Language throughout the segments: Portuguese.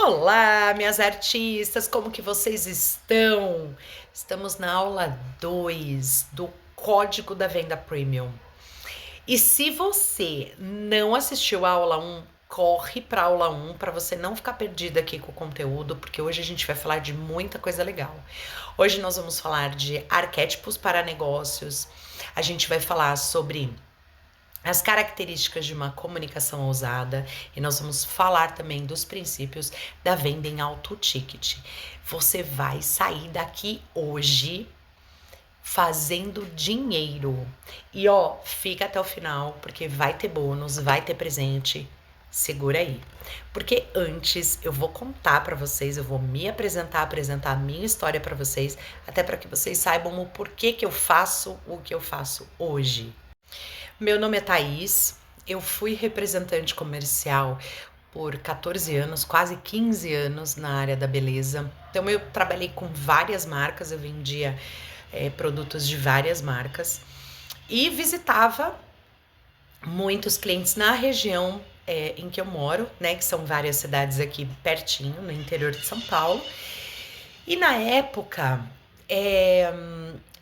Olá, minhas artistas, como que vocês estão? Estamos na aula 2 do Código da Venda Premium. E se você não assistiu a aula 1, corre para a aula 1 para você não ficar perdida aqui com o conteúdo, porque hoje a gente vai falar de muita coisa legal. Hoje nós vamos falar de arquétipos para negócios, a gente vai falar sobre as características de uma comunicação ousada e nós vamos falar também dos princípios da venda em alto ticket. Você vai sair daqui hoje fazendo dinheiro. E ó, fica até o final porque vai ter bônus, vai ter presente. Segura aí. Porque antes eu vou contar para vocês, eu vou me apresentar a minha história para vocês, até para que vocês saibam o porquê que eu faço o que eu faço hoje. Meu nome é Thaís, eu fui representante comercial por 14 anos, quase 15 anos na área da beleza. Então eu trabalhei com várias marcas, eu vendia produtos de várias marcas e visitava muitos clientes na região em que eu moro, né, que são várias cidades aqui pertinho, no interior de São Paulo. E na época,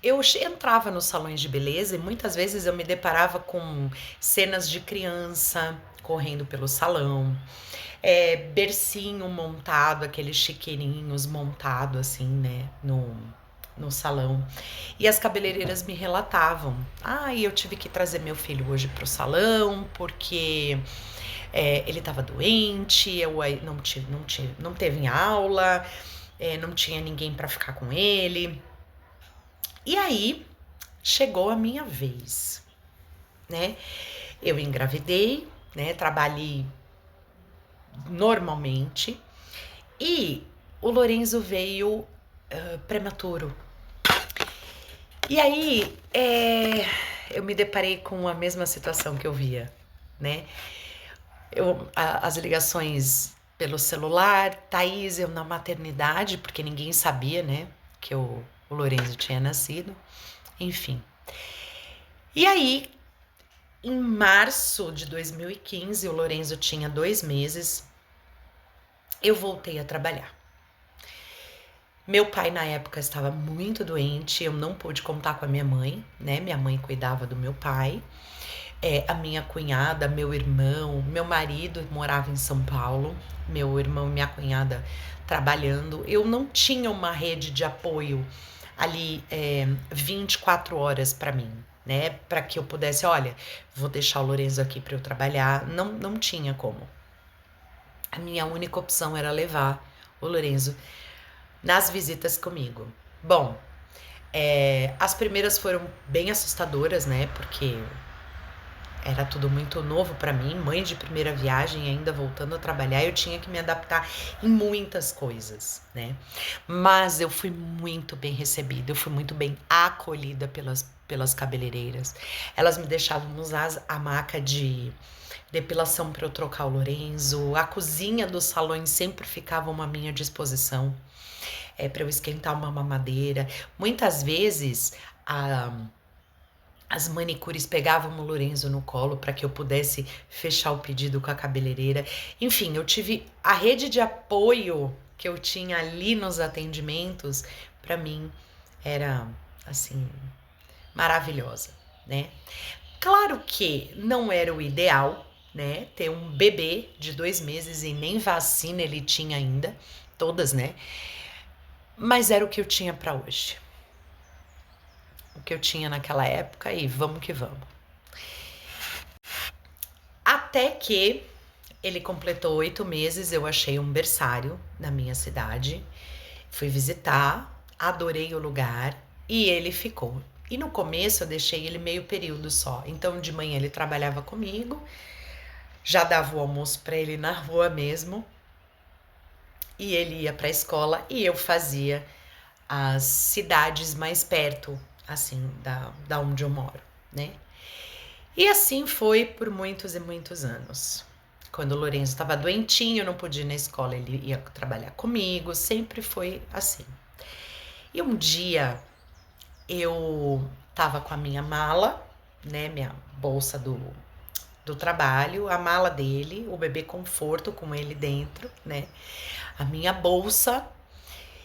eu entrava nos salões de beleza e muitas vezes eu me deparava com cenas de criança correndo pelo salão, bercinho montado, aqueles chiqueirinhos montado assim, né, no salão. E as cabeleireiras me relatavam: eu tive que trazer meu filho hoje pro salão porque ele estava doente, eu não teve aula, não tinha ninguém para ficar com ele. E aí, chegou a minha vez, né? Eu engravidei, né? Trabalhei normalmente e o Lorenzo veio prematuro. E aí, eu me deparei com a mesma situação que eu via, né? As ligações pelo celular, Thaís, eu na maternidade, porque ninguém sabia, né? Que o Lorenzo tinha nascido, enfim. E aí, em março de 2015, o Lorenzo tinha 2 meses, eu voltei a trabalhar. Meu pai, na época, estava muito doente, eu não pude contar com a minha mãe, né? Minha mãe cuidava do meu pai. A minha cunhada, meu irmão, meu marido morava em São Paulo, meu irmão e minha cunhada trabalhando. Eu não tinha uma rede de apoio ali 24 horas para mim, né? Para que eu pudesse, olha, vou deixar o Lorenzo aqui para eu trabalhar. Não tinha como. A minha única opção era levar o Lorenzo nas visitas comigo. Bom, as primeiras foram bem assustadoras, né? Porque era tudo muito novo para mim, mãe de primeira viagem, ainda voltando a trabalhar, eu tinha que me adaptar em muitas coisas, né? Mas eu fui muito bem recebida, eu fui muito bem acolhida pelas cabeleireiras. Elas me deixavam usar a maca de depilação para eu trocar o Lorenzo, a cozinha dos salões sempre ficava à minha disposição, para eu esquentar uma mamadeira. Muitas vezes, as manicures pegavam o Lorenzo no colo para que eu pudesse fechar o pedido com a cabeleireira. Enfim, eu tive a rede de apoio que eu tinha ali nos atendimentos, para mim era assim maravilhosa, né? Claro que não era o ideal, né? Ter um bebê de 2 meses e nem vacina ele tinha ainda, todas, né? Mas era o que eu tinha para hoje. O que eu tinha naquela época e vamos que vamos. Até que ele completou 8 meses, eu achei um berçário na minha cidade, fui visitar, adorei o lugar e ele ficou. E no começo eu deixei ele meio período só, então de manhã ele trabalhava comigo, já dava o almoço para ele na rua mesmo, e ele ia para a escola e eu fazia as cidades mais perto, assim, da onde eu moro, né? E assim foi por muitos e muitos anos. Quando o Lorenzo estava doentinho, eu não podia ir na escola, ele ia trabalhar comigo, sempre foi assim. E um dia eu tava com a minha mala, né, minha bolsa do trabalho, a mala dele, o bebê conforto com ele dentro, né? a minha bolsa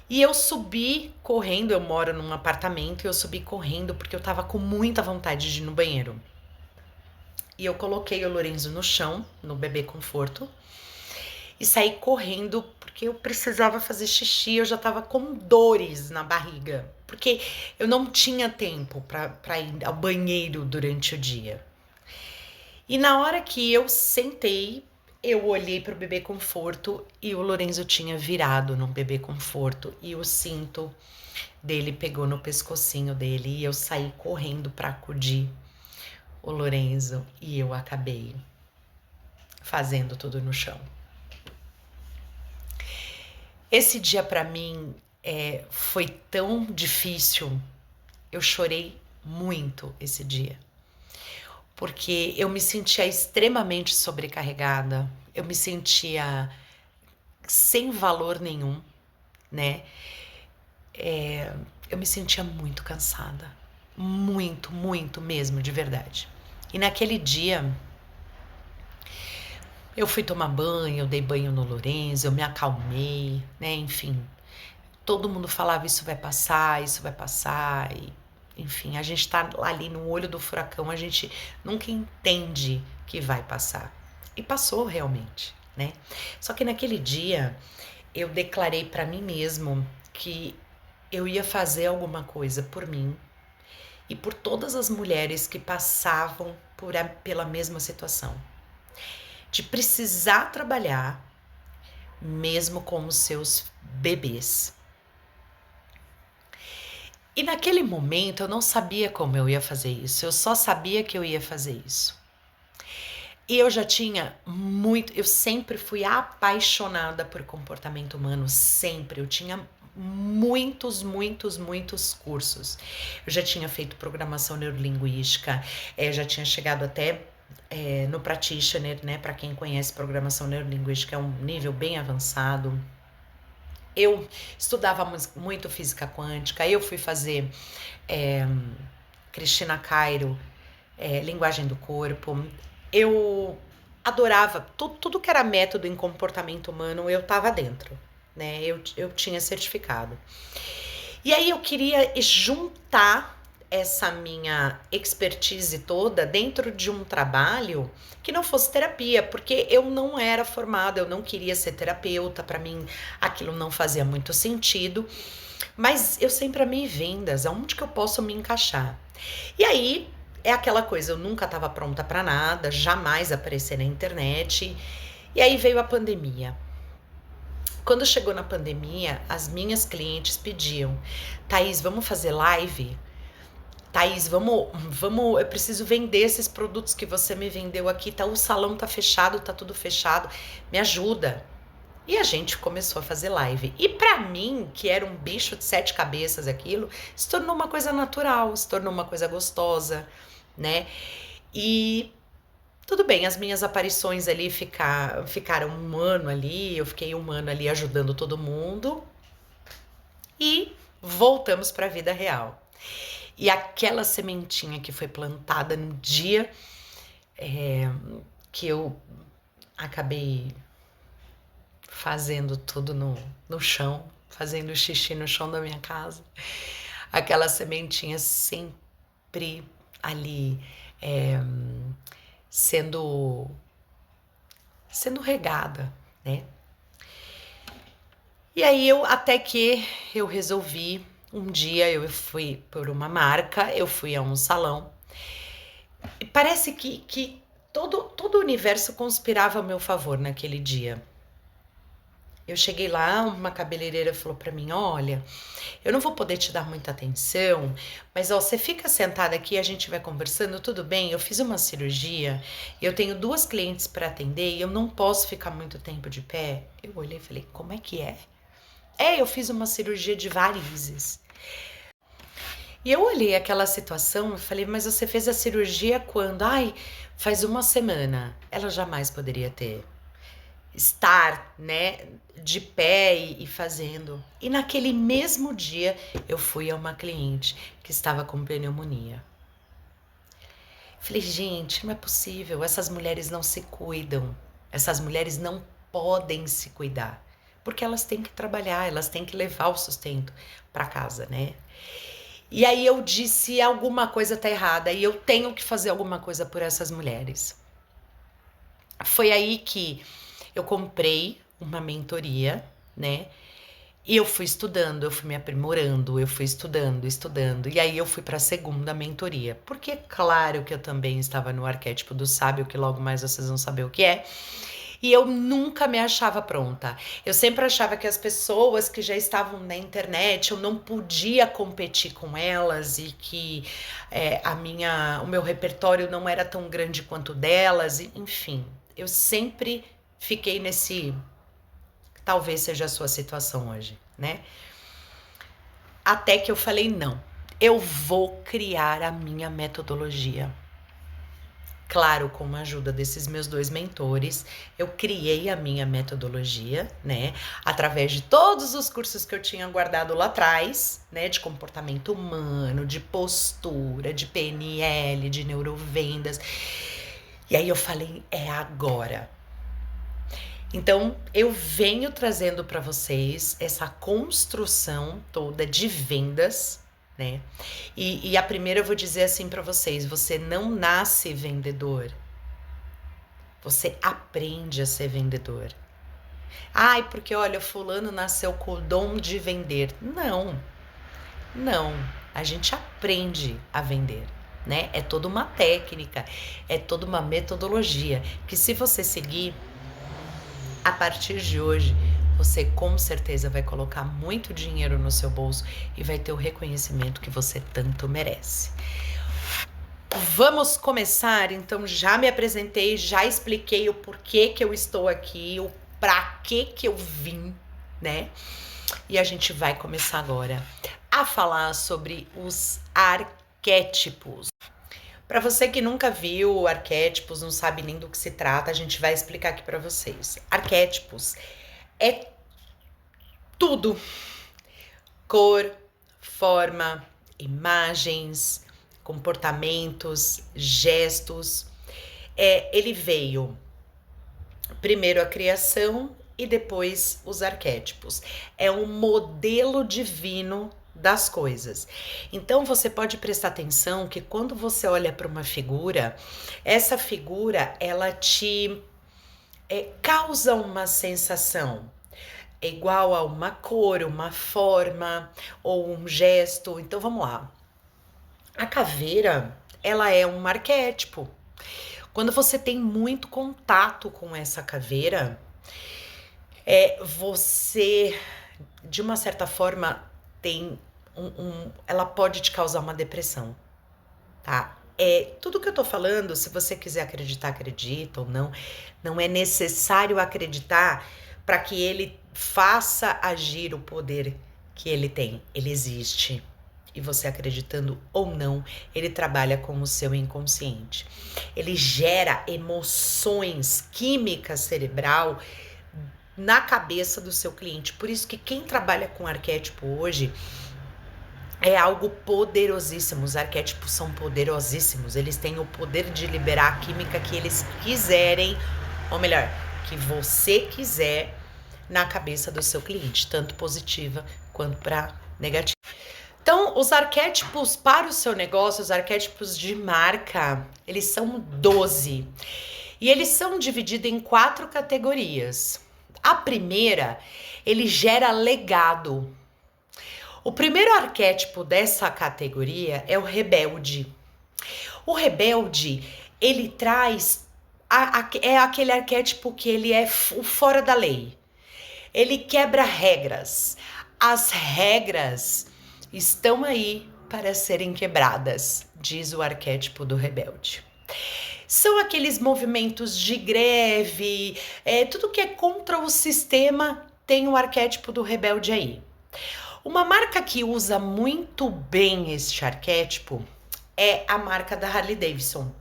e eu subi correndo. Eu moro num apartamento e eu subi correndo porque eu tava com muita vontade de ir no banheiro. E eu coloquei o Lorenzo no chão, no bebê conforto, e saí correndo porque eu precisava fazer xixi. Eu já tava com dores na barriga, porque eu não tinha tempo para ir ao banheiro durante o dia. E na hora que eu sentei, eu olhei para o bebê conforto e o Lorenzo tinha virado no bebê conforto e o cinto dele pegou no pescocinho dele e eu saí correndo para acudir o Lorenzo e eu acabei fazendo tudo no chão. Esse dia para mim foi tão difícil, eu chorei muito esse dia, porque eu me sentia extremamente sobrecarregada, eu me sentia sem valor nenhum, né? Eu me sentia muito cansada, muito, muito mesmo, de verdade. E naquele dia, eu fui tomar banho, eu dei banho no Lorenzo, eu me acalmei, né? Enfim, todo mundo falava isso vai passar, e, enfim, a gente tá ali no olho do furacão, a gente nunca entende que vai passar. E passou realmente, né? Só que naquele dia, eu declarei para mim mesmo que eu ia fazer alguma coisa por mim e por todas as mulheres que passavam pela mesma situação, de precisar trabalhar mesmo com os seus bebês. E naquele momento eu não sabia como eu ia fazer isso, eu só sabia que eu ia fazer isso. E eu já tinha eu sempre fui apaixonada por comportamento humano, sempre. Eu tinha muitos cursos. Eu já tinha feito programação neurolinguística, já tinha chegado até no practitioner, né? Para quem conhece, programação neurolinguística é um nível bem avançado. Eu estudava muito física quântica, eu fui fazer Cristina Cairo, linguagem do corpo. Eu adorava tudo que era método em comportamento humano, eu estava dentro, né? Eu tinha certificado. E aí eu queria juntar essa minha expertise toda dentro de um trabalho que não fosse terapia, porque eu não era formada, eu não queria ser terapeuta, para mim aquilo não fazia muito sentido, mas eu sempre amei vendas, aonde que eu posso me encaixar? E aí é aquela coisa, eu nunca estava pronta para nada, jamais aparecer na internet, e aí veio a pandemia. Quando chegou na pandemia, as minhas clientes pediam: Thaís, vamos fazer live? Thaís, vamos, eu preciso vender esses produtos que você me vendeu aqui, o salão tá fechado, tá tudo fechado, me ajuda. E a gente começou a fazer live. E pra mim, que era um bicho de 7 cabeças aquilo, se tornou uma coisa natural, se tornou uma coisa gostosa, né? E tudo bem, as minhas aparições ali ficaram um ano ali, eu fiquei um ano ali ajudando todo mundo. E voltamos pra vida real. E aquela sementinha que foi plantada no dia que eu acabei fazendo tudo no chão, fazendo xixi no chão da minha casa, aquela sementinha sempre ali sendo regada, né? E aí até que eu resolvi, um dia eu fui por uma marca, eu fui a um salão, e parece que todo o universo conspirava a meu favor naquele dia. Eu cheguei lá, uma cabeleireira falou pra mim: olha, eu não vou poder te dar muita atenção, mas você fica sentada aqui, a gente vai conversando, tudo bem? Eu fiz uma cirurgia, eu tenho 2 clientes para atender e eu não posso ficar muito tempo de pé. Eu olhei e falei: como é que é? Eu fiz uma cirurgia de varizes. E eu olhei aquela situação e falei: mas você fez a cirurgia quando? Ai, faz 1 semana. Ela jamais poderia estar, né, de pé e fazendo. E naquele mesmo dia eu fui a uma cliente que estava com pneumonia. Falei: gente, não é possível, essas mulheres não se cuidam, essas mulheres não podem se cuidar, porque elas têm que trabalhar, elas têm que levar o sustento para casa, né? E aí eu disse, alguma coisa tá errada e eu tenho que fazer alguma coisa por essas mulheres. Foi aí que eu comprei uma mentoria, né? E eu fui estudando, eu fui me aprimorando, eu fui estudando. E aí eu fui para a segunda mentoria. Porque, claro que eu também estava no arquétipo do sábio, que logo mais vocês vão saber o que é. E eu nunca me achava pronta. Eu sempre achava que as pessoas que já estavam na internet, eu não podia competir com elas e que o meu repertório não era tão grande quanto o delas. Enfim, eu sempre fiquei nesse... Talvez seja a sua situação hoje, né? Até que eu falei, não, eu vou criar a minha metodologia. Claro, com a ajuda desses meus 2 mentores, eu criei a minha metodologia, né? Através de todos os cursos que eu tinha guardado lá atrás, né? De comportamento humano, de postura, de PNL, de neurovendas. E aí eu falei, é agora. Então, eu venho trazendo para vocês essa construção toda de vendas, né? E a primeira eu vou dizer assim para vocês, você não nasce vendedor. Você aprende a ser vendedor. Ai, porque olha, fulano nasceu com o dom de vender. Não. Não, a gente aprende a vender, né? É toda uma técnica, é toda uma metodologia que se você seguir, a partir de hoje, você com certeza vai colocar muito dinheiro no seu bolso e vai ter o reconhecimento que você tanto merece. Vamos começar? Então, já me apresentei, já expliquei o porquê que eu estou aqui, o pra que eu vim, né? E a gente vai começar agora a falar sobre os arquétipos. Para você que nunca viu arquétipos, não sabe nem do que se trata, a gente vai explicar aqui para vocês. Arquétipos é tudo: cor, forma, imagens, comportamentos, gestos. Ele veio primeiro a criação e depois os arquétipos. É um modelo divino das coisas. Então você pode prestar atenção que quando você olha para uma figura, essa figura ela te causa uma sensação igual a uma cor, uma forma ou um gesto. Então vamos lá. A caveira, ela é um arquétipo. Quando você tem muito contato com essa caveira, você, de uma certa forma, tem ela pode te causar uma depressão, tá? Tudo que eu tô falando, se você quiser acreditar, acredita ou não, não é necessário acreditar para que ele faça agir o poder que ele tem. Ele existe. E você acreditando ou não, ele trabalha com o seu inconsciente. Ele gera emoções, química cerebral na cabeça do seu cliente. Por isso que quem trabalha com arquétipo hoje é algo poderosíssimo. Os arquétipos são poderosíssimos. Eles têm o poder de liberar a química que eles quiserem, ou melhor, que você quiser na cabeça do seu cliente, tanto positiva quanto para negativa. Então, os arquétipos para o seu negócio, os arquétipos de marca, eles são 12. E eles são divididos em 4 categorias. A primeira, ele gera legado. O primeiro arquétipo dessa categoria é o rebelde. O rebelde, ele traz... é aquele arquétipo que ele é o fora da lei. Ele quebra regras. As regras estão aí para serem quebradas, diz o arquétipo do rebelde. São aqueles movimentos de greve, tudo que é contra o sistema tem o arquétipo do rebelde aí. Uma marca que usa muito bem este arquétipo é a marca da Harley Davidson.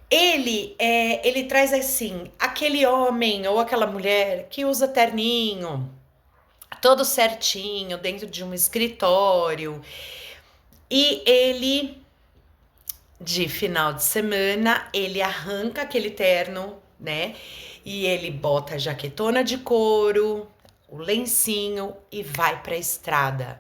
Ele traz assim, aquele homem ou aquela mulher que usa terninho, todo certinho, dentro de um escritório. E ele, de final de semana, ele arranca aquele terno, né? E ele bota a jaquetona de couro, o lencinho e vai para a estrada.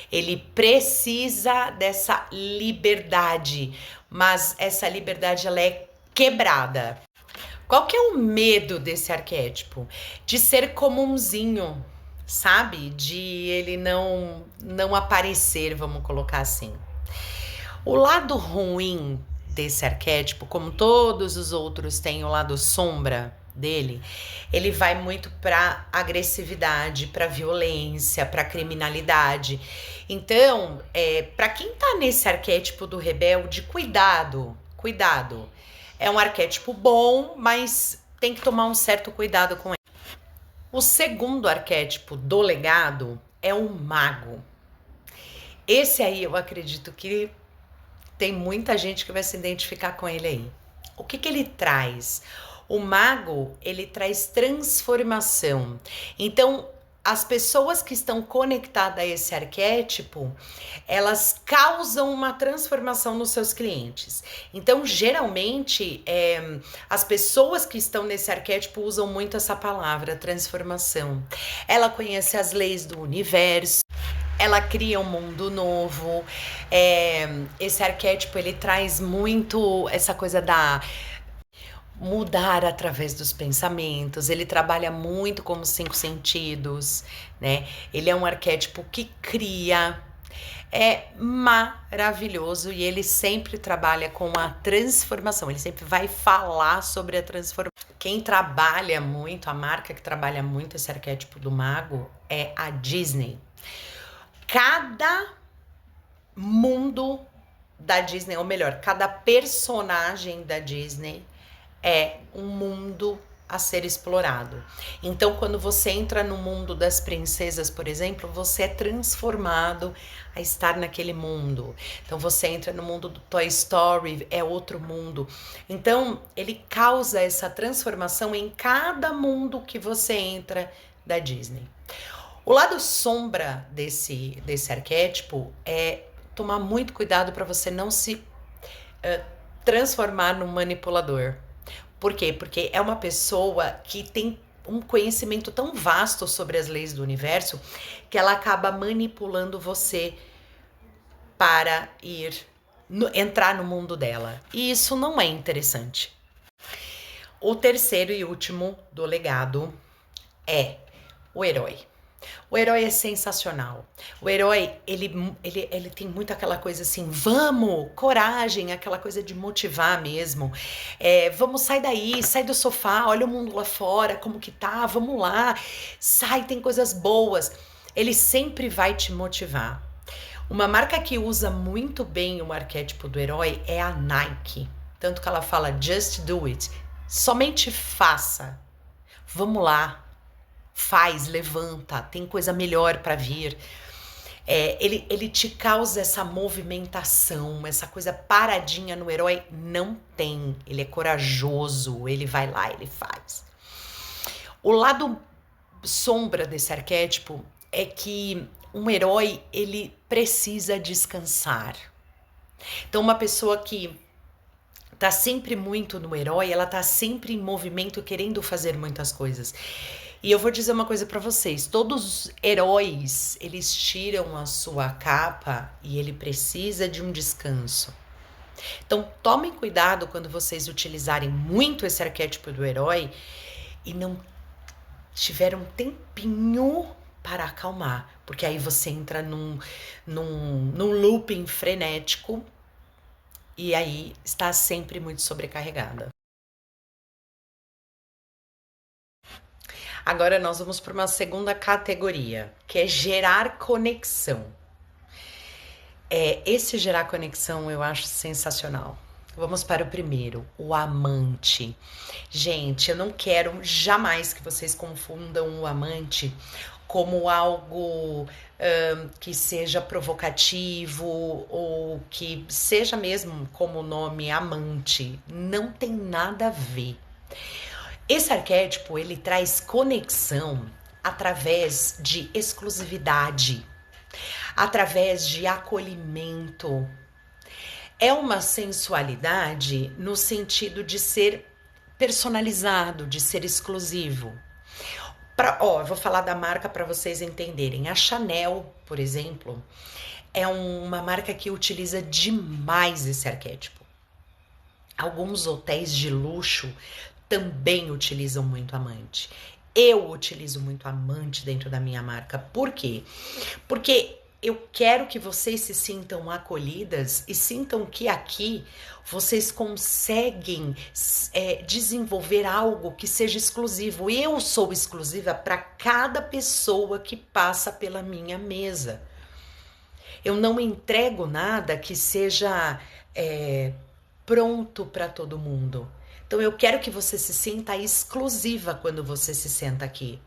Ele precisa dessa liberdade, mas essa liberdade ela é quebrada. Qual que é o medo desse arquétipo? De ser comumzinho, sabe? De ele não aparecer, vamos colocar assim. O lado ruim desse arquétipo, como todos os outros têm o lado sombra dele, ele vai muito para agressividade, para violência, para criminalidade. Então, para quem tá nesse arquétipo do rebelde, cuidado, cuidado. É um arquétipo bom, mas tem que tomar um certo cuidado com ele. O segundo arquétipo do legado é o mago. Esse aí eu acredito que tem muita gente que vai se identificar com ele aí. O que que ele traz? O mago, ele traz transformação. Então, as pessoas que estão conectadas a esse arquétipo, elas causam uma transformação nos seus clientes. Então, geralmente, as pessoas que estão nesse arquétipo usam muito essa palavra, transformação. Ela conhece as leis do universo. Ela cria um mundo novo. Esse arquétipo, ele traz muito essa coisa da mudar através dos pensamentos. Ele trabalha muito com os 5 sentidos, né? Ele é um arquétipo que cria. É maravilhoso e ele sempre trabalha com a transformação. Ele sempre vai falar sobre a transformação. Quem trabalha muito, a marca que trabalha muito esse arquétipo do mago é a Disney. Cada mundo da Disney, ou melhor, cada personagem da Disney é um mundo a ser explorado. Então, quando você entra no mundo das princesas, por exemplo, você é transformado a estar naquele mundo. Então, você entra no mundo do Toy Story, é outro mundo. Então, ele causa essa transformação em cada mundo que você entra da Disney. O lado sombra desse arquétipo é tomar muito cuidado para você não se transformar num manipulador. Por quê? Porque é uma pessoa que tem um conhecimento tão vasto sobre as leis do universo que ela acaba manipulando você para entrar no mundo dela. E isso não é interessante. O terceiro e último do legado é o herói. O herói é sensacional. O herói, ele tem muito aquela coisa assim, vamos, coragem, aquela coisa de motivar mesmo. Vamos, sai daí, sai do sofá, olha o mundo lá fora, como que tá, vamos lá. Sai, tem coisas boas. Ele sempre vai te motivar. Uma marca que usa muito bem o arquétipo do herói é a Nike. Tanto que ela fala, just do it. Somente faça. Vamos lá. Faz, levanta, tem coisa melhor para vir. Ele te causa essa movimentação, essa coisa paradinha no herói. Não tem. Ele é corajoso, ele vai lá, ele faz. O lado sombra desse arquétipo é que um herói, ele precisa descansar. Então, uma pessoa que tá sempre muito no herói, ela tá sempre em movimento, querendo fazer muitas coisas. E eu vou dizer uma coisa pra vocês, todos os heróis, eles tiram a sua capa e ele precisa de um descanso. Então, tomem cuidado quando vocês utilizarem muito esse arquétipo do herói e não tiver um tempinho para acalmar, porque aí você entra num looping frenético e aí está sempre muito sobrecarregada. Agora nós vamos para uma segunda categoria, que é gerar conexão. Esse gerar conexão eu acho sensacional. Vamos para o primeiro, o amante. Gente, eu não quero jamais que vocês confundam o amante como algo que seja provocativo ou que seja mesmo como o nome amante. Não tem nada a ver. Esse arquétipo, ele traz conexão através de exclusividade, através de acolhimento. É uma sensualidade no sentido de ser personalizado, de ser exclusivo. Eu vou falar da marca para vocês entenderem. A Chanel, por exemplo, é uma marca que utiliza demais esse arquétipo. Alguns hotéis de luxo também utilizam muito amante. Eu utilizo muito amante dentro da minha marca. Por quê? Porque eu quero que vocês se sintam acolhidas e sintam que aqui vocês conseguem desenvolver algo que seja exclusivo. Eu sou exclusiva para cada pessoa que passa pela minha mesa. Eu não entrego nada que seja pronto para todo mundo. Então eu quero que você se sinta exclusiva quando você se senta aqui.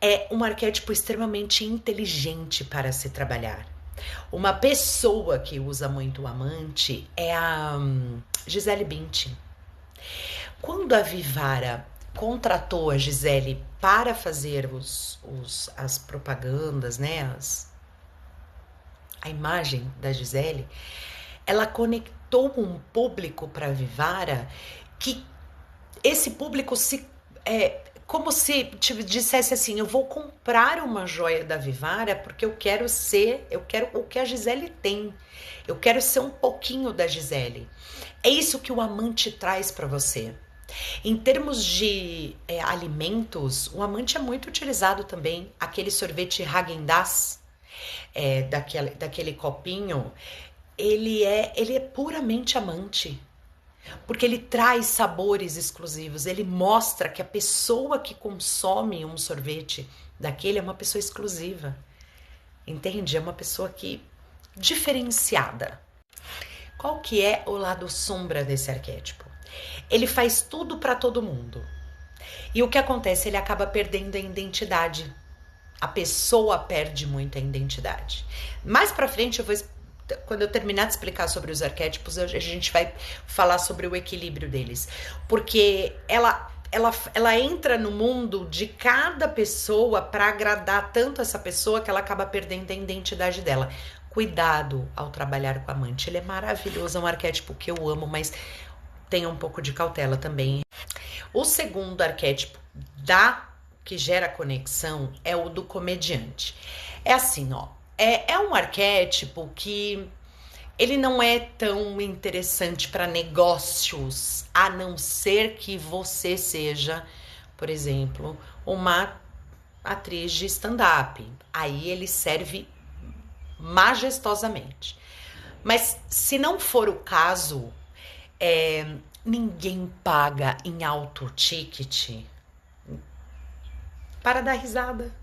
É um arquétipo extremamente inteligente para se trabalhar. Uma pessoa que usa muito o amante é a Gisele Bündchen. Quando a Vivara contratou a Gisele para fazer as propagandas, né, a imagem da Gisele, ela conectou um público para a Vivara que esse público como se dissesse assim, eu vou comprar uma joia da Vivara porque eu quero o que a Gisele tem. Eu quero ser um pouquinho da Gisele. É isso que o amante traz para você. Em termos de alimentos, o amante é muito utilizado também. Aquele sorvete Häagen-Dazs, daquele copinho, ele é puramente amante. Porque ele traz sabores exclusivos, ele mostra que a pessoa que consome um sorvete daquele é uma pessoa exclusiva, entende? É uma pessoa diferenciada. Qual que é o lado sombra desse arquétipo? Ele faz tudo para todo mundo. E o que acontece? Ele acaba perdendo a identidade. A pessoa perde muito a identidade. Mais pra frente quando eu terminar de explicar sobre os arquétipos, a gente vai falar sobre o equilíbrio deles. Porque ela entra no mundo de cada pessoa para agradar tanto essa pessoa que ela acaba perdendo a identidade dela. Cuidado ao trabalhar com amante. Ele é maravilhoso, é um arquétipo que eu amo, mas tenha um pouco de cautela também. O segundo arquétipo que gera conexão é o do comediante. É assim, ó. É um arquétipo que ele não é tão interessante para negócios, a não ser que você seja, por exemplo, uma atriz de stand-up. Aí ele serve majestosamente. Mas se não for o caso, ninguém paga em alto ticket para dar risada.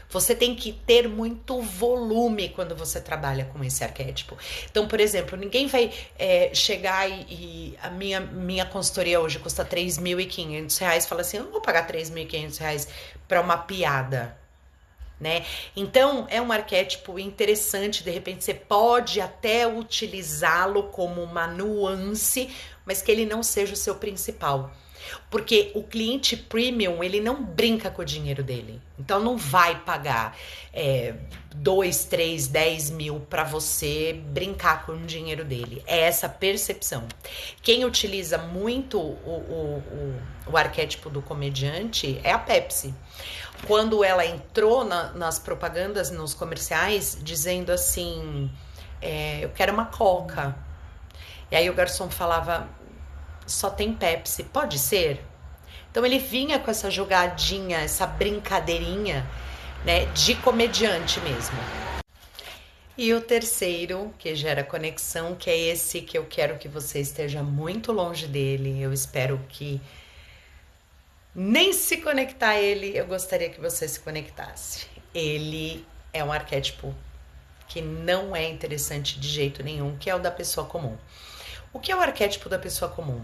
Você tem que ter muito volume quando você trabalha com esse arquétipo. Então, por exemplo, ninguém vai chegar e a minha consultoria hoje custa R$3.500 e fala assim, eu não vou pagar R$3.500 para uma piada, né? Então, é um arquétipo interessante, de repente você pode até utilizá-lo como uma nuance, mas que ele não seja o seu principal. Porque o cliente premium, ele não brinca com o dinheiro dele. Então, não vai pagar 2, 3, 10 mil para você brincar com o dinheiro dele. É essa percepção. Quem utiliza muito o arquétipo do comediante é a Pepsi. Quando ela entrou nas propagandas, nos comerciais, dizendo assim, eu quero uma Coca. E aí o garçom falava, só tem Pepsi, pode ser? Então ele vinha com essa jogadinha, essa brincadeirinha, né, de comediante mesmo. E o terceiro, que gera conexão, que é esse que eu quero que você esteja muito longe dele, eu espero que nem se conectar a ele, eu gostaria que você se conectasse. Ele é um arquétipo que não é interessante de jeito nenhum, que é o da pessoa comum. O que é o arquétipo da pessoa comum?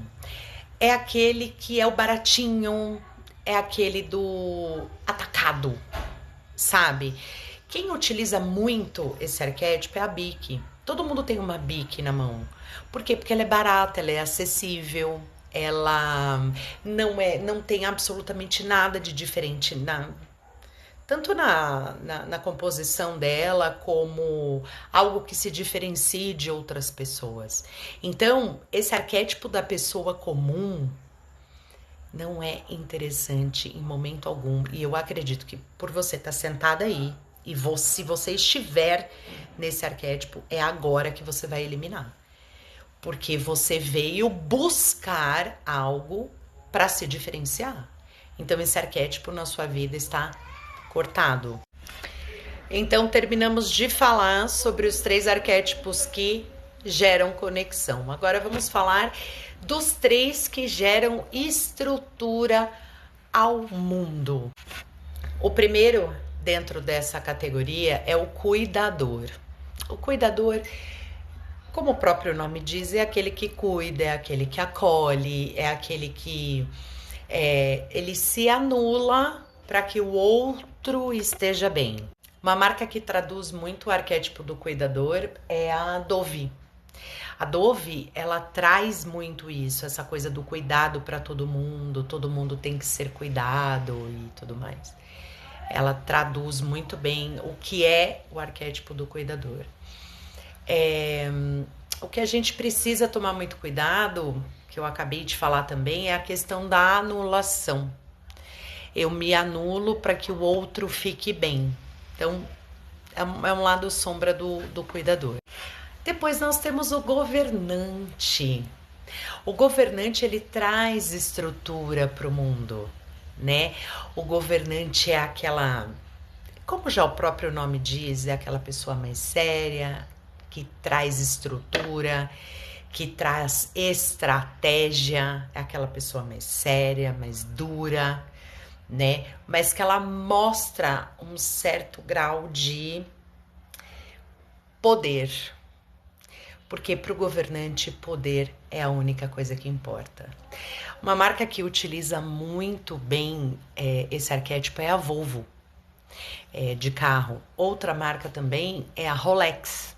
É aquele que é o baratinho, é aquele do atacado, sabe? Quem utiliza muito esse arquétipo é a Bic. Todo mundo tem uma Bic na mão. Por quê? Porque ela é barata, ela é acessível, ela não tem absolutamente nada de diferente tanto na composição dela, como algo que se diferencie de outras pessoas. Então, esse arquétipo da pessoa comum, não é interessante em momento algum. E eu acredito que por você estar sentada aí, e se você estiver nesse arquétipo, é agora que você vai eliminar. Porque você veio buscar algo para se diferenciar. Então esse arquétipo na sua vida está cortado. Então terminamos de falar sobre os 3 arquétipos que geram conexão. Agora vamos falar dos 3 que geram estrutura ao mundo. O primeiro dentro dessa categoria é o cuidador. O cuidador, como o próprio nome diz, é aquele que cuida, é aquele que acolhe, é aquele que ele se anula para que o outro esteja bem. Uma marca que traduz muito o arquétipo do cuidador é a Dove. A Dove, ela traz muito isso, essa coisa do cuidado para todo mundo tem que ser cuidado e tudo mais. Ela traduz muito bem o que é o arquétipo do cuidador. O que a gente precisa tomar muito cuidado, que eu acabei de falar também, é a questão da anulação. Eu me anulo para que o outro fique bem. Então, é um lado sombra do cuidador. Depois nós temos o governante. O governante, ele traz estrutura para o mundo, né? O governante é aquela, como já o próprio nome diz, é aquela pessoa mais séria, que traz estrutura, que traz estratégia, é aquela pessoa mais séria, mais dura, né? Mas que ela mostra um certo grau de poder. Porque para o governante, poder é a única coisa que importa. Uma marca que utiliza muito bem esse arquétipo é a Volvo, de carro. Outra marca também é a Rolex.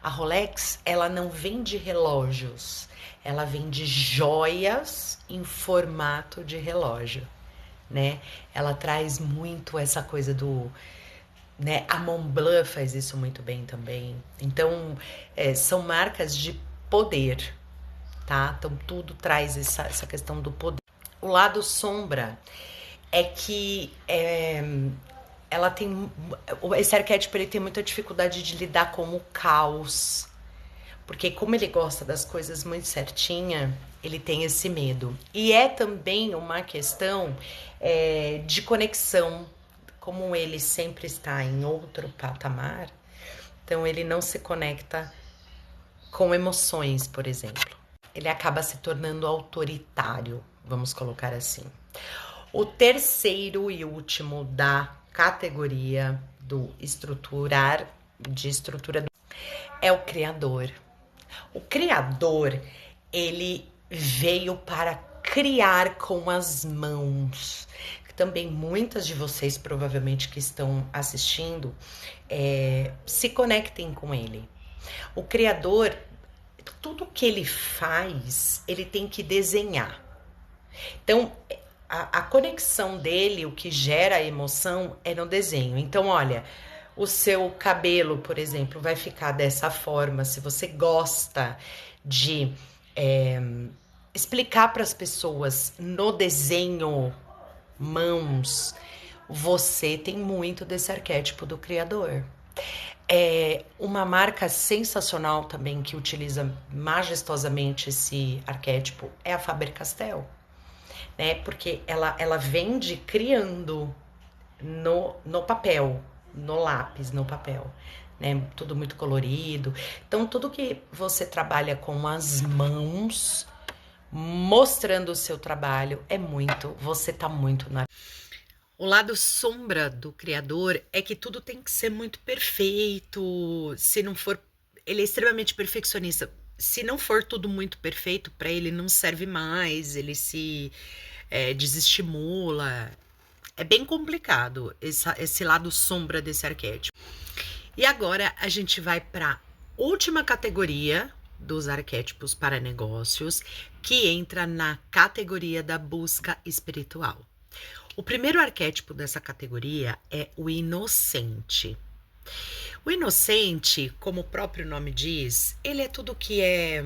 A Rolex, ela não vende relógios, ela vende joias em formato de relógio, né? Ela traz muito essa coisa do, né? A Montblanc faz isso muito bem também. Então, são marcas de poder, tá? Então, tudo traz essa questão do poder. O lado sombra é que ela tem, esse arquétipo, ele tem muita dificuldade de lidar com o caos, porque como ele gosta das coisas muito certinha, ele tem esse medo. E é também uma questão de conexão, como ele sempre está em outro patamar, então ele não se conecta com emoções, por exemplo. Ele acaba se tornando autoritário, vamos colocar assim. O terceiro e último da categoria do estrutura é o criador. O criador, ele veio para criar com as mãos. Também muitas de vocês, provavelmente, que estão assistindo, se conectem com ele. O criador, tudo que ele faz, ele tem que desenhar. Então, a conexão dele, o que gera a emoção, é no desenho. Então, olha, o seu cabelo, por exemplo, vai ficar dessa forma. Se você gosta de explicar para as pessoas no desenho, mãos, você tem muito desse arquétipo do criador. Uma marca sensacional também que utiliza majestosamente esse arquétipo é a Faber-Castell, né? Porque ela vende criando no papel, no lápis, no papel, né? Tudo muito colorido. Então, tudo que você trabalha com as mãos, mostrando o seu trabalho, você tá muito na... O lado sombra do criador é que tudo tem que ser muito perfeito. Se não for, ele é extremamente perfeccionista. Se não for tudo muito perfeito, para ele não serve mais, ele se desestimula. É bem complicado esse lado sombra desse arquétipo. E agora a gente vai para a última categoria dos arquétipos para negócios, que entra na categoria da busca espiritual. O primeiro arquétipo dessa categoria é o inocente. O inocente, como o próprio nome diz, ele é tudo que é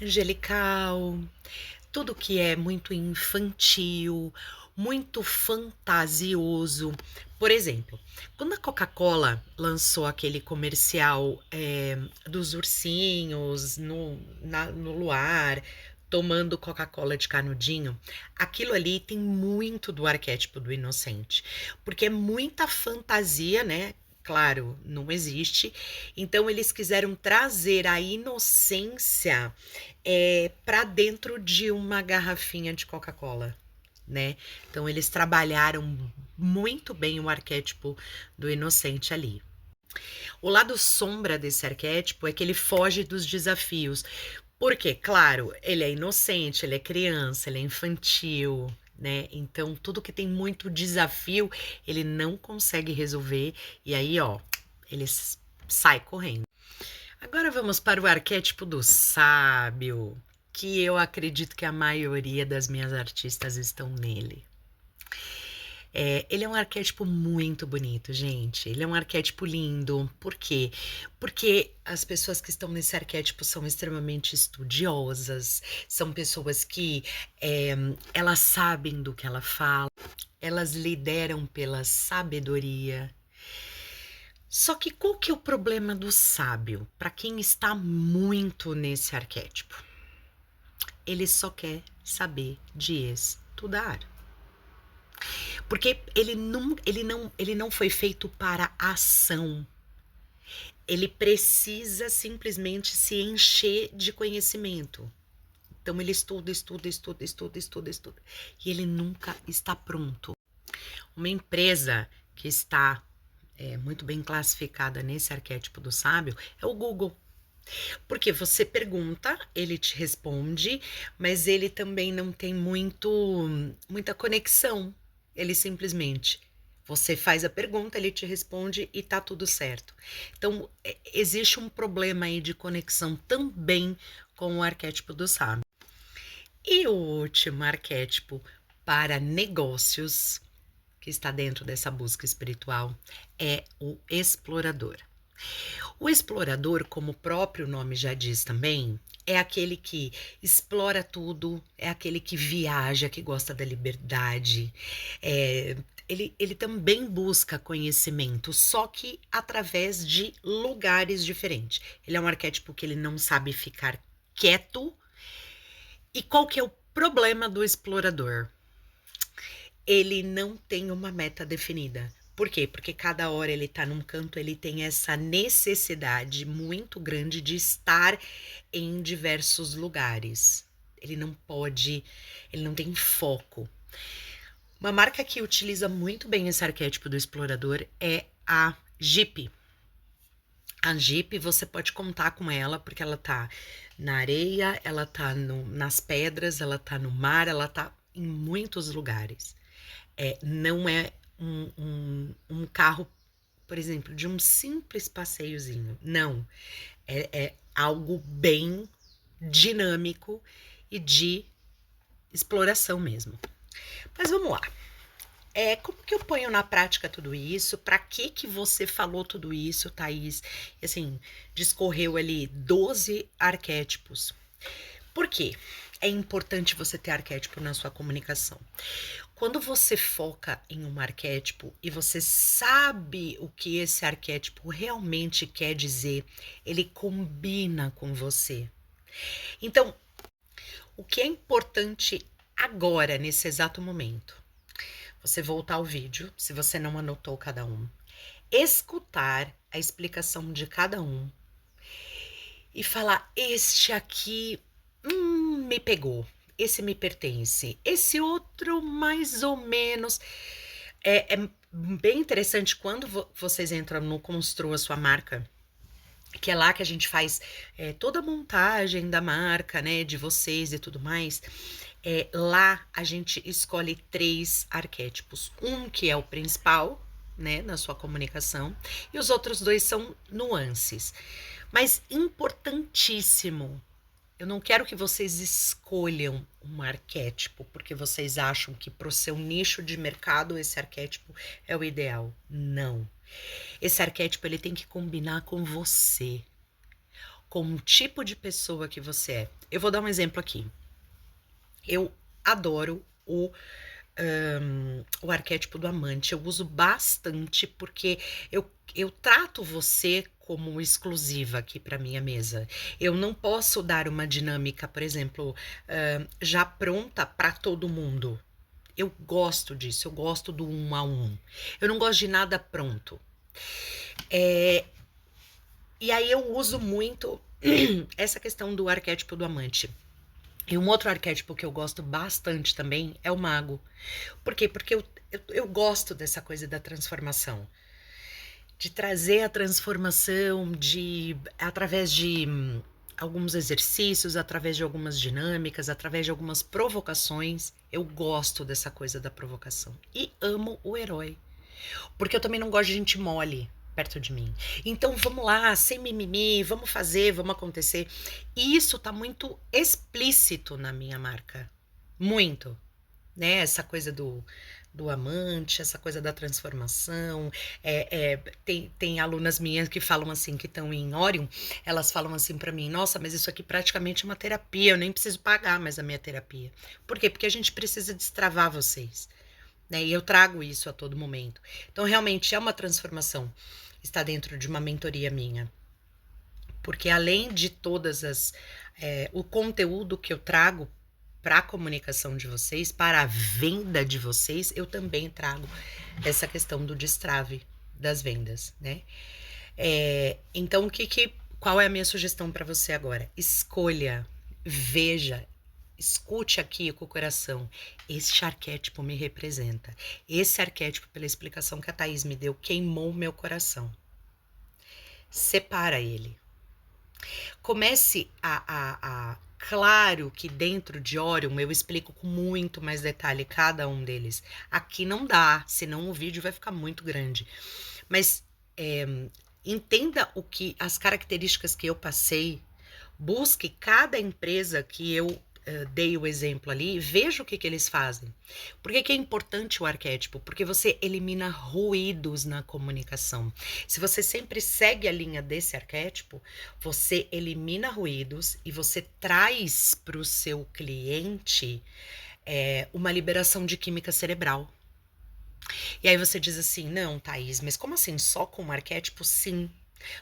angelical, tudo que é muito infantil, muito fantasioso. Por exemplo, quando a Coca-Cola lançou aquele comercial dos ursinhos no luar, tomando Coca-Cola de canudinho, aquilo ali tem muito do arquétipo do inocente, porque é muita fantasia, né? Claro, não existe. Então, eles quiseram trazer a inocência para dentro de uma garrafinha de Coca-Cola, né? Então eles trabalharam muito bem o arquétipo do inocente ali. O lado sombra desse arquétipo é que ele foge dos desafios. Porque, claro, ele é inocente, ele é criança, ele é infantil, né? Então, tudo que tem muito desafio, ele não consegue resolver. E aí, ó, ele sai correndo. Agora vamos para o arquétipo do sábio, que eu acredito que a maioria das minhas artistas estão nele. Ele é um arquétipo muito bonito, gente. Ele é um arquétipo lindo. Por quê? Porque as pessoas que estão nesse arquétipo são extremamente estudiosas, são pessoas que elas sabem do que ela fala, elas lideram pela sabedoria. Só que qual que é o problema do sábio? Para quem está muito nesse arquétipo, ele só quer saber de estudar. Porque ele não foi feito para ação. Ele precisa simplesmente se encher de conhecimento. Então ele estuda, estuda, estuda, estuda, estuda, estuda. E ele nunca está pronto. Uma empresa que está muito bem classificada nesse arquétipo do sábio é o Google. Porque você pergunta, ele te responde, mas ele também não tem muita conexão. Ele simplesmente, você faz a pergunta, ele te responde e tá tudo certo. Então, existe um problema aí de conexão também com o arquétipo do sábio. E o último arquétipo para negócios, que está dentro dessa busca espiritual, é o explorador. O explorador, como o próprio nome já diz também, é aquele que explora tudo, é aquele que viaja, que gosta da liberdade. Ele também busca conhecimento, só que através de lugares diferentes. Ele é um arquétipo que ele não sabe ficar quieto. E qual que é o problema do explorador? Ele não tem uma meta definida. Por quê? Porque cada hora ele tá num canto, ele tem essa necessidade muito grande de estar em diversos lugares. Ele não pode, ele não tem foco. Uma marca que utiliza muito bem esse arquétipo do explorador é a Jeep. A Jeep, você pode contar com ela, porque ela tá na areia, ela tá nas pedras, ela tá no mar, ela tá em muitos lugares. Não é um carro, por exemplo, de um simples passeiozinho. Não. É algo bem dinâmico e de exploração mesmo. Mas vamos lá. Como que eu ponho na prática tudo isso? Para que você falou tudo isso, Thaís? E assim, discorreu ali 12 arquétipos. Por quê? É importante você ter arquétipo na sua comunicação. Quando você foca em um arquétipo e você sabe o que esse arquétipo realmente quer dizer, ele combina com você. Então, o que é importante agora, nesse exato momento? Você voltar ao vídeo, se você não anotou cada um, escutar a explicação de cada um e falar: este aqui me pegou, esse me pertence, esse outro mais ou menos. É bem interessante quando vocês entram no Construa Sua Marca, que é lá que a gente faz toda a montagem da marca, né, de vocês e tudo mais. Lá a gente escolhe 3 arquétipos. Um que é o principal, né, na sua comunicação, e os outros 2 são nuances. Mas importantíssimo, eu não quero que vocês escolham um arquétipo porque vocês acham que para o seu nicho de mercado esse arquétipo é o ideal. Não. Esse arquétipo ele tem que combinar com você, com o tipo de pessoa que você é. Eu vou dar um exemplo aqui. Eu adoro o arquétipo do amante. Eu uso bastante porque eu trato você como exclusiva aqui para minha mesa. Eu não posso dar uma dinâmica, por exemplo, já pronta para todo mundo. Eu gosto disso, eu gosto do 1 a 1. Eu não gosto de nada pronto. E aí eu uso muito essa questão do arquétipo do amante. E um outro arquétipo que eu gosto bastante também é o mago. Por quê? Porque eu gosto dessa coisa da transformação. De trazer a transformação através de alguns exercícios, através de algumas dinâmicas, através de algumas provocações. Eu gosto dessa coisa da provocação. E amo o herói. Porque eu também não gosto de gente mole perto de mim. Então vamos lá, sem mimimi, vamos fazer, vamos acontecer. E isso tá muito explícito na minha marca. Muito, né? Essa coisa do amante, essa coisa da transformação. Tem alunas minhas que falam assim, que estão em Orion, elas falam assim para mim, nossa, mas isso aqui praticamente é uma terapia, eu nem preciso pagar mais a minha terapia. Por quê? Porque a gente precisa destravar vocês. Né? E eu trago isso a todo momento. Então, realmente é uma transformação. Está dentro de uma mentoria minha. Porque além de o conteúdo que eu trago para a comunicação de vocês, para a venda de vocês, eu também trago essa questão do destrave das vendas, né? Então, qual é a minha sugestão para você agora? Escolha, veja, escute aqui com o coração. Este arquétipo me representa. Esse arquétipo, pela explicação que a Thaís me deu, queimou meu coração. Separa ele. Comece Claro que dentro de Orion eu explico com muito mais detalhe cada um deles. Aqui não dá, senão o vídeo vai ficar muito grande. Mas entenda as características que eu passei. Busque cada empresa que eu dei o exemplo ali, veja o que eles fazem. Por que é importante o arquétipo? Porque você elimina ruídos na comunicação. Se você sempre segue a linha desse arquétipo, você elimina ruídos e você traz para o seu cliente uma liberação de química cerebral. E aí você diz assim, não, Thaís, mas como assim, só com o arquétipo? Sim.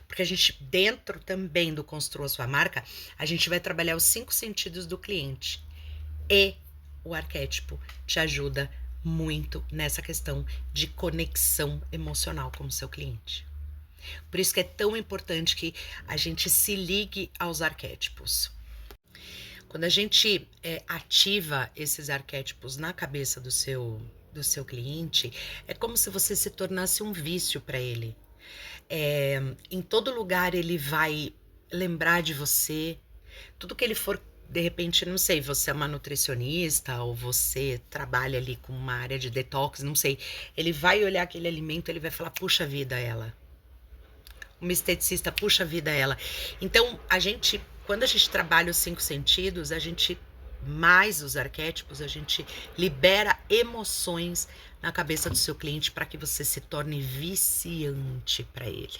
Porque a gente, dentro também do Construa Sua Marca, a gente vai trabalhar os 5 sentidos do cliente. E o arquétipo te ajuda muito nessa questão de conexão emocional com o seu cliente. Por isso que é tão importante que a gente se ligue aos arquétipos. Quando a gente ativa esses arquétipos na cabeça do seu cliente, é como se você se tornasse um vício para ele. Em todo lugar ele vai lembrar de você. Tudo que ele for, de repente, não sei, você é uma nutricionista ou você trabalha ali com uma área de detox, não sei. Ele vai olhar aquele alimento, ele vai falar, puxa vida, ela. Uma esteticista, puxa vida, ela. Então, quando a gente trabalha os 5 sentidos, mais os arquétipos, a gente libera emoções na cabeça do seu cliente para que você se torne viciante para ele.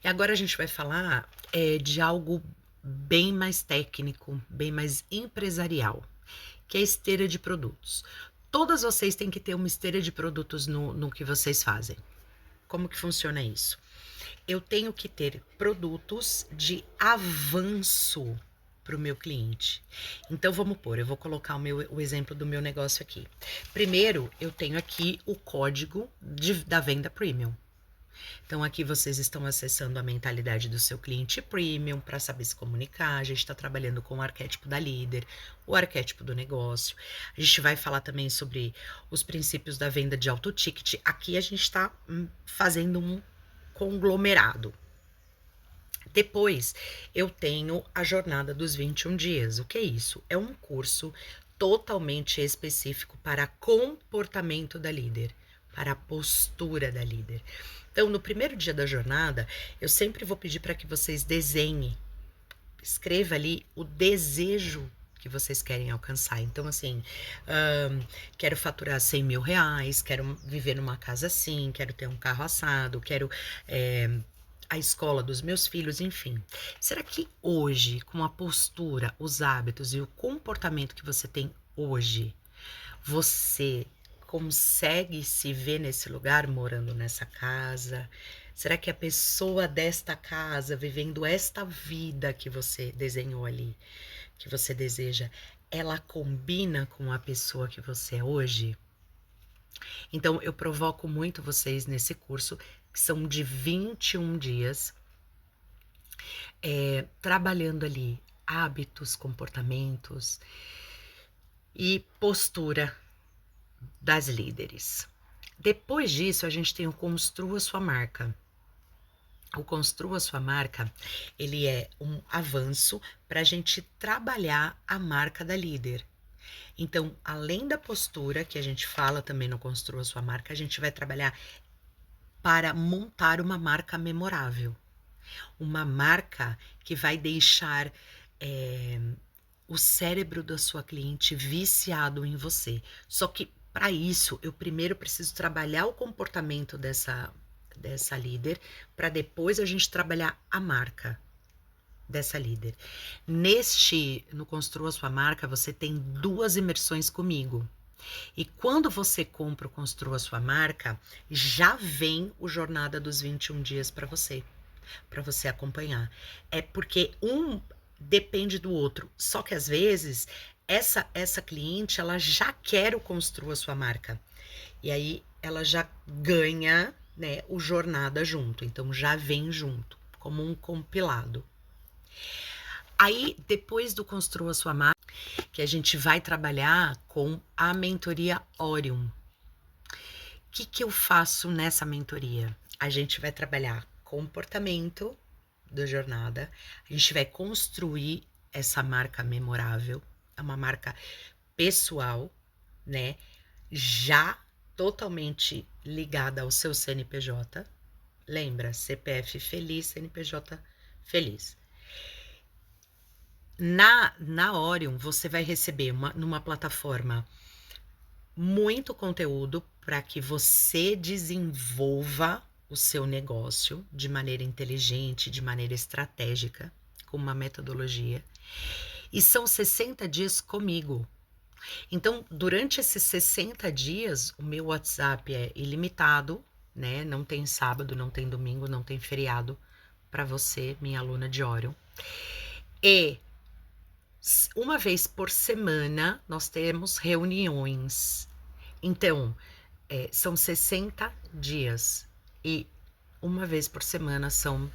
E agora a gente vai falar de algo bem mais técnico, bem mais empresarial, que é a esteira de produtos. Todas vocês têm que ter uma esteira de produtos no que vocês fazem. Como que funciona isso? Eu tenho que ter produtos de avanço para o meu cliente. Então, vamos pôr, eu vou colocar o exemplo do meu negócio aqui. Primeiro, eu tenho aqui o código da venda premium. Então, aqui vocês estão acessando a mentalidade do seu cliente premium para saber se comunicar. A gente está trabalhando com o arquétipo da líder, o arquétipo do negócio. A gente vai falar também sobre os princípios da venda de alto ticket. Aqui a gente está fazendo um conglomerado. Depois, eu tenho a jornada dos 21 dias. O que é isso? É um curso totalmente específico para comportamento da líder, para a postura da líder. Então, no primeiro dia da jornada, eu sempre vou pedir para que vocês desenhem, escreva ali o desejo que vocês querem alcançar. Então, assim, quero faturar 100 mil reais, quero viver numa casa assim, quero ter um carro assado, quero a escola dos meus filhos, enfim. Será que hoje, com a postura, os hábitos e o comportamento que você tem hoje, você consegue se ver nesse lugar, morando nessa casa? Será que a pessoa desta casa, vivendo esta vida que você desenhou ali, que você deseja, ela combina com a pessoa que você é hoje? Então, eu provoco muito vocês nesse curso, que são de 21 dias, trabalhando ali hábitos, comportamentos e postura das líderes. Depois disso, a gente tem o Construa Sua Marca. O Construa Sua Marca, ele é um avanço para a gente trabalhar a marca da líder. Então, além da postura, que a gente fala também no Construa Sua Marca, a gente vai trabalhar para montar uma marca memorável. Uma marca que vai deixar o cérebro da sua cliente viciado em você. Só que, para isso, eu primeiro preciso trabalhar o comportamento dessa líder, para depois a gente trabalhar a marca dessa líder. No Construa Sua Marca, você tem 2 imersões comigo. E quando você compra o Construa Sua Marca, já vem o Jornada dos 21 dias para você acompanhar. É porque um depende do outro. Só que às vezes essa cliente, ela já quer o Construa Sua Marca. E aí ela já ganha, né, o Jornada junto. Então já vem junto, como um compilado. Aí, depois do Construa Sua Marca, que a gente vai trabalhar com a mentoria Orium. O que eu faço nessa mentoria? A gente vai trabalhar comportamento da jornada, a gente vai construir essa marca memorável, é uma marca pessoal, né? Já totalmente ligada ao seu CNPJ. Lembra? CPF feliz, CNPJ feliz. Na Orion, você vai receber numa plataforma muito conteúdo para que você desenvolva o seu negócio de maneira inteligente, de maneira estratégica, com uma metodologia. E são 60 dias comigo. Então, durante esses 60 dias, o meu WhatsApp é ilimitado, né? Não tem sábado, não tem domingo, não tem feriado para você, minha aluna de Orion. E uma vez por semana nós temos reuniões. Então, são 60 dias e uma vez por semana são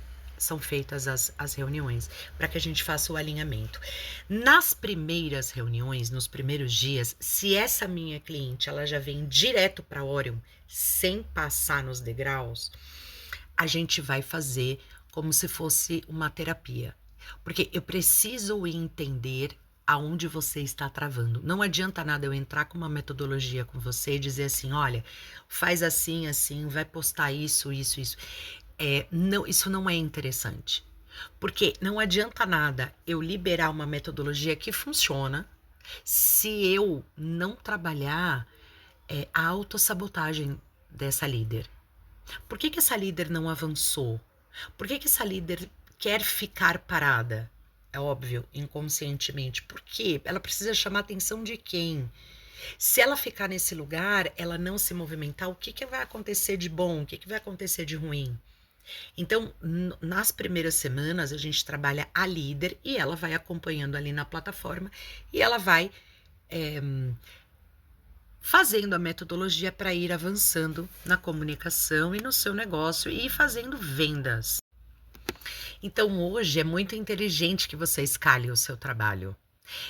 feitas as reuniões, para que a gente faça o alinhamento. Nas primeiras reuniões, nos primeiros dias, se essa minha cliente ela já vem direto para Orion, sem passar nos degraus, a gente vai fazer como se fosse uma terapia. Porque eu preciso entender aonde você está travando. Não adianta nada eu entrar com uma metodologia com você e dizer assim, olha, faz assim, assim, vai postar isso, isso, isso. Não, isso não é interessante. Porque não adianta nada eu liberar uma metodologia que funciona se eu não trabalhar a autossabotagem dessa líder. Por que essa líder não avançou? Por que essa líder quer ficar parada? É óbvio, inconscientemente. Por quê? Ela precisa chamar a atenção de quem? Se ela ficar nesse lugar, ela não se movimentar, o que vai acontecer de bom? O que vai acontecer de ruim? Então, nas primeiras semanas, a gente trabalha a líder e ela vai acompanhando ali na plataforma e ela vai fazendo a metodologia para ir avançando na comunicação e no seu negócio e fazendo vendas. Então, hoje é muito inteligente que você escale o seu trabalho.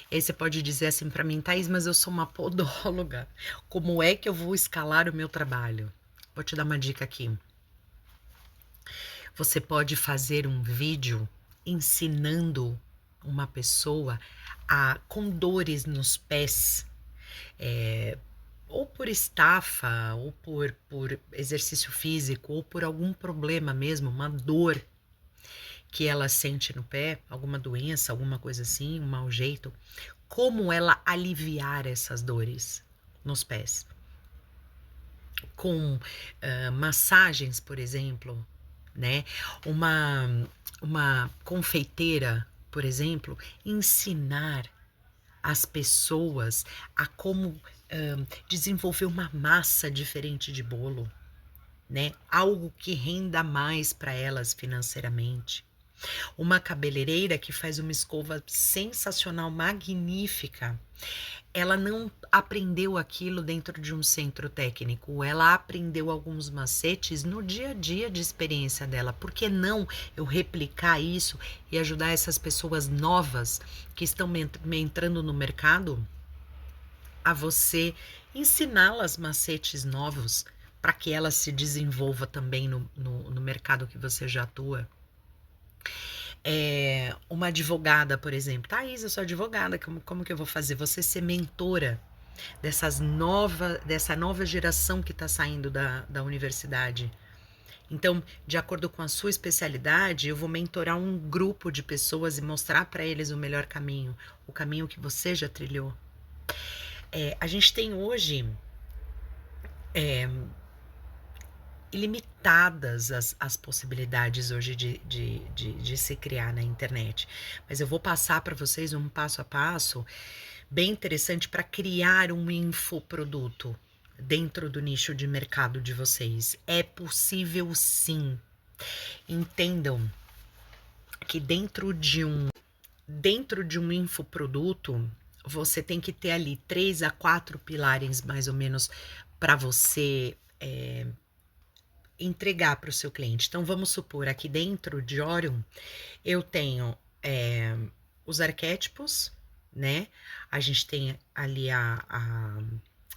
E aí você pode dizer assim para mim, Thaís, mas eu sou uma podóloga. Como é que eu vou escalar o meu trabalho? Vou te dar uma dica aqui. Você pode fazer um vídeo ensinando uma pessoa com dores nos pés, ou por estafa, ou por exercício físico, ou por algum problema mesmo, uma dor que ela sente no pé, alguma doença, alguma coisa assim, um mau jeito, como ela aliviar essas dores nos pés. Com massagens, por exemplo, né? Uma confeiteira, por exemplo, ensinar as pessoas a como desenvolver uma massa diferente de bolo, né? Algo que renda mais para elas financeiramente. Uma cabeleireira que faz uma escova sensacional, magnífica. Ela não aprendeu aquilo dentro de um centro técnico, ela aprendeu alguns macetes no dia a dia de experiência dela. Por que não eu replicar isso e ajudar essas pessoas novas que estão entrando no mercado a você ensiná-las macetes novos para que elas se desenvolva também no mercado que você já atua? Uma advogada, por exemplo. Thaís, eu sou advogada, como que eu vou fazer? Você ser mentora dessa nova geração que está saindo da universidade. Então, de acordo com a sua especialidade, eu vou mentorar um grupo de pessoas e mostrar para eles o melhor caminho, o caminho que você já trilhou. A gente tem hoje ilimitadas as possibilidades hoje de se criar na internet. Mas eu vou passar para vocês um passo a passo bem interessante para criar um infoproduto dentro do nicho de mercado de vocês. É possível sim. Entendam que dentro de um infoproduto, você tem que ter ali 3 a 4 pilares mais ou menos para você entregar para o seu cliente. Então, vamos supor, aqui dentro de Orion, eu tenho os arquétipos, né? A gente tem ali a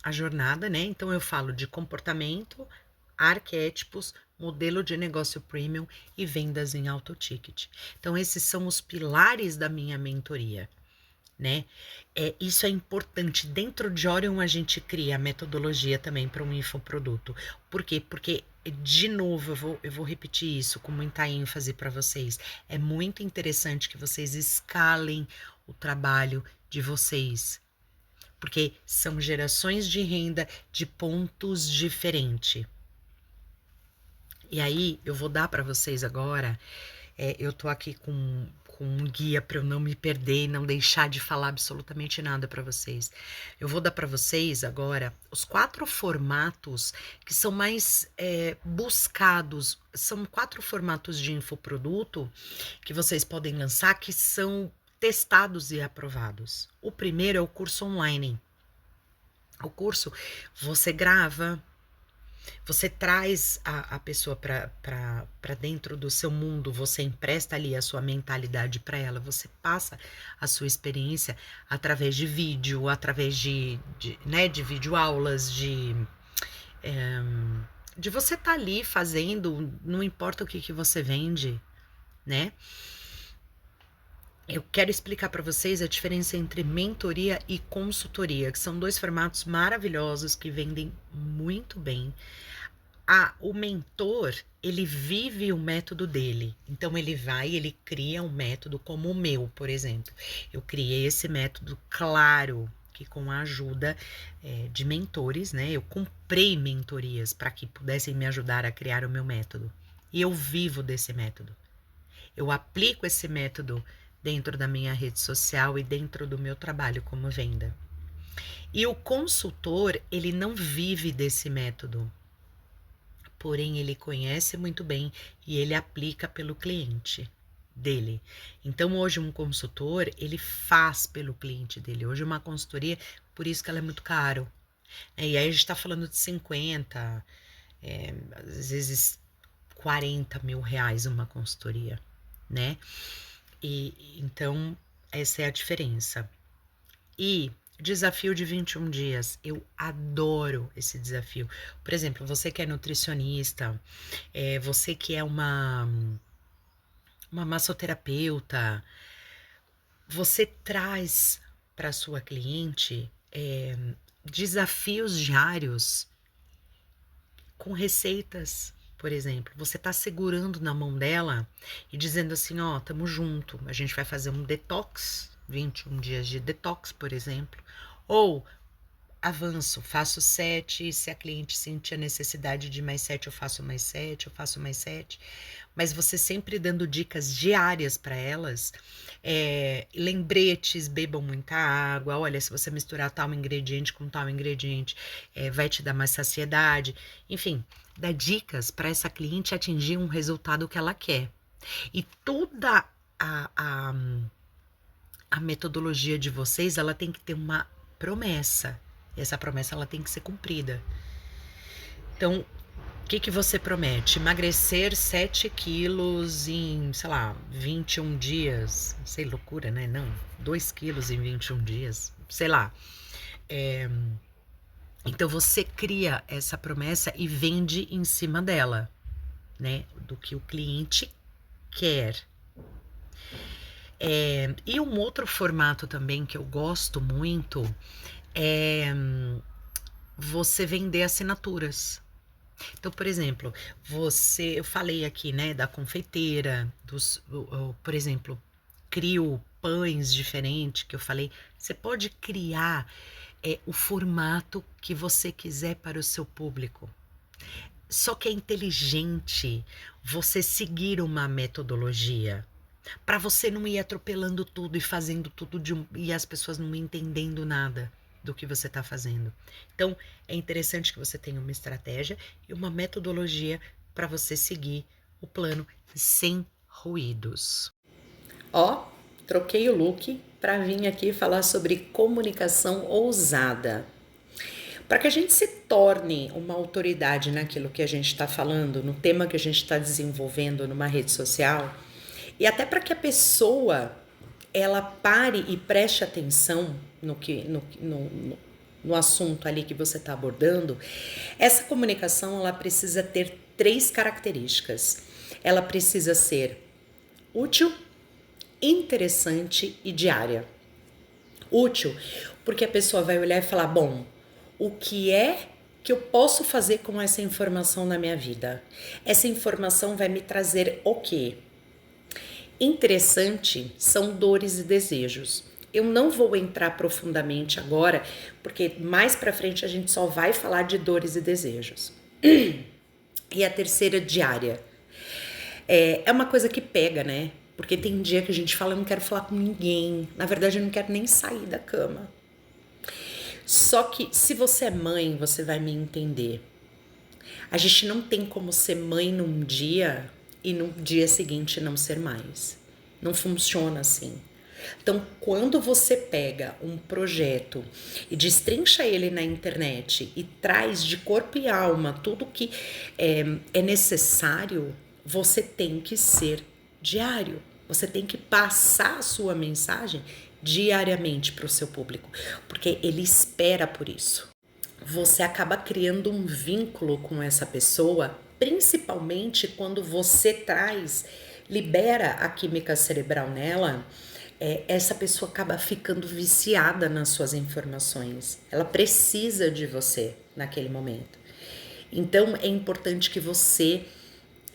jornada, né? Então, eu falo de comportamento, arquétipos, modelo de negócio premium e vendas em alto ticket. Então, esses são os pilares da minha mentoria, né? Isso é importante. Dentro de Orion a gente cria a metodologia também para um infoproduto. Por quê? Porque, de novo, eu vou repetir isso com muita ênfase para vocês. É muito interessante que vocês escalem o trabalho de vocês. Porque são gerações de renda de pontos diferentes. E aí, eu vou dar para vocês agora. Eu tô aqui com um guia para eu não me perder e não deixar de falar absolutamente nada para vocês. Eu vou dar para vocês agora os 4 formatos que são mais buscados. São 4 formatos de infoproduto que vocês podem lançar que são testados e aprovados. O primeiro é o curso online. O curso você grava, você traz a pessoa para dentro do seu mundo, você empresta ali a sua mentalidade para ela, você passa a sua experiência através de vídeo, através de videoaulas, de você estar ali fazendo, não importa o que você vende, né? Eu quero explicar para vocês a diferença entre mentoria e consultoria, que são 2 formatos maravilhosos que vendem muito bem. O mentor, ele vive o método dele. Então, ele cria um método como o meu, por exemplo. Eu criei esse método, claro, que com a ajuda de mentores, né? Eu comprei mentorias para que pudessem me ajudar a criar o meu método. E eu vivo desse método. Eu aplico esse método dentro da minha rede social e dentro do meu trabalho como venda. E o consultor, ele não vive desse método. Porém, ele conhece muito bem e ele aplica pelo cliente dele. Então, hoje um consultor, ele faz pelo cliente dele. Hoje uma consultoria, por isso que ela é muito caro. E aí a gente está falando de 50, às vezes 40 mil reais uma consultoria, né? E então, essa é a diferença. E desafio de 21 dias. Eu adoro esse desafio. Por exemplo, você que é nutricionista, você que é uma massoterapeuta, você traz para sua cliente desafios diários com receitas. Por exemplo, você tá segurando na mão dela e dizendo assim, ó, tamo junto, a gente vai fazer um detox, 21 dias de detox, por exemplo. Ou avanço, faço 7, se a cliente sentir a necessidade de mais 7, eu faço mais 7, eu faço mais 7, mas você sempre dando dicas diárias para elas, lembretes, bebam muita água, olha, se você misturar tal ingrediente com tal ingrediente, vai te dar mais saciedade, enfim, dá dicas para essa cliente atingir um resultado que ela quer. E toda a metodologia de vocês, ela tem que ter uma promessa. E essa promessa, ela tem que ser cumprida. Então, o que você promete? Emagrecer 7 quilos em, sei lá, 21 dias. Sei, loucura, né? Não, 2 quilos em 21 dias. Sei lá. Então, você cria essa promessa e vende em cima dela, né? Do que o cliente quer. E um outro formato também que eu gosto muito é você vender assinaturas. Então, por exemplo, eu falei aqui, né, da confeiteira, por exemplo, crio pães diferentes, que eu falei, você pode criar o formato que você quiser para o seu público. Só que é inteligente você seguir uma metodologia, para você não ir atropelando tudo e fazendo tudo e as pessoas não entendendo nada do que você está fazendo. Então, é interessante que você tenha uma estratégia e uma metodologia para você seguir o plano sem ruídos. Ó, troquei o look para vir aqui falar sobre comunicação ousada. Para que a gente se torne uma autoridade naquilo que a gente está falando, no tema que a gente está desenvolvendo numa rede social, e até para que a pessoa ela pare e preste atenção no assunto ali que você está abordando, essa comunicação ela precisa ter 3 características. Ela precisa ser útil, interessante e diária. Útil, porque a pessoa vai olhar e falar, bom, o que é que eu posso fazer com essa informação na minha vida? Essa informação vai me trazer o quê? Interessante são dores e desejos. Eu não vou entrar profundamente agora, porque mais para frente a gente só vai falar de dores e desejos. E a terceira, diária. É uma coisa que pega, né? Porque tem dia que a gente fala, eu não quero falar com ninguém. Na verdade, eu não quero nem sair da cama. Só que se você é mãe, você vai me entender. A gente não tem como ser mãe num dia e no dia seguinte não ser mais. Não funciona assim. Então, quando você pega um projeto e destrincha ele na internet e traz de corpo e alma tudo que é necessário, você tem que ser diário. Você tem que passar a sua mensagem diariamente para o seu público, porque ele espera por isso. Você acaba criando um vínculo com essa pessoa, principalmente quando você libera a química cerebral nela, essa pessoa acaba ficando viciada nas suas informações. Ela precisa de você naquele momento. Então, é importante que você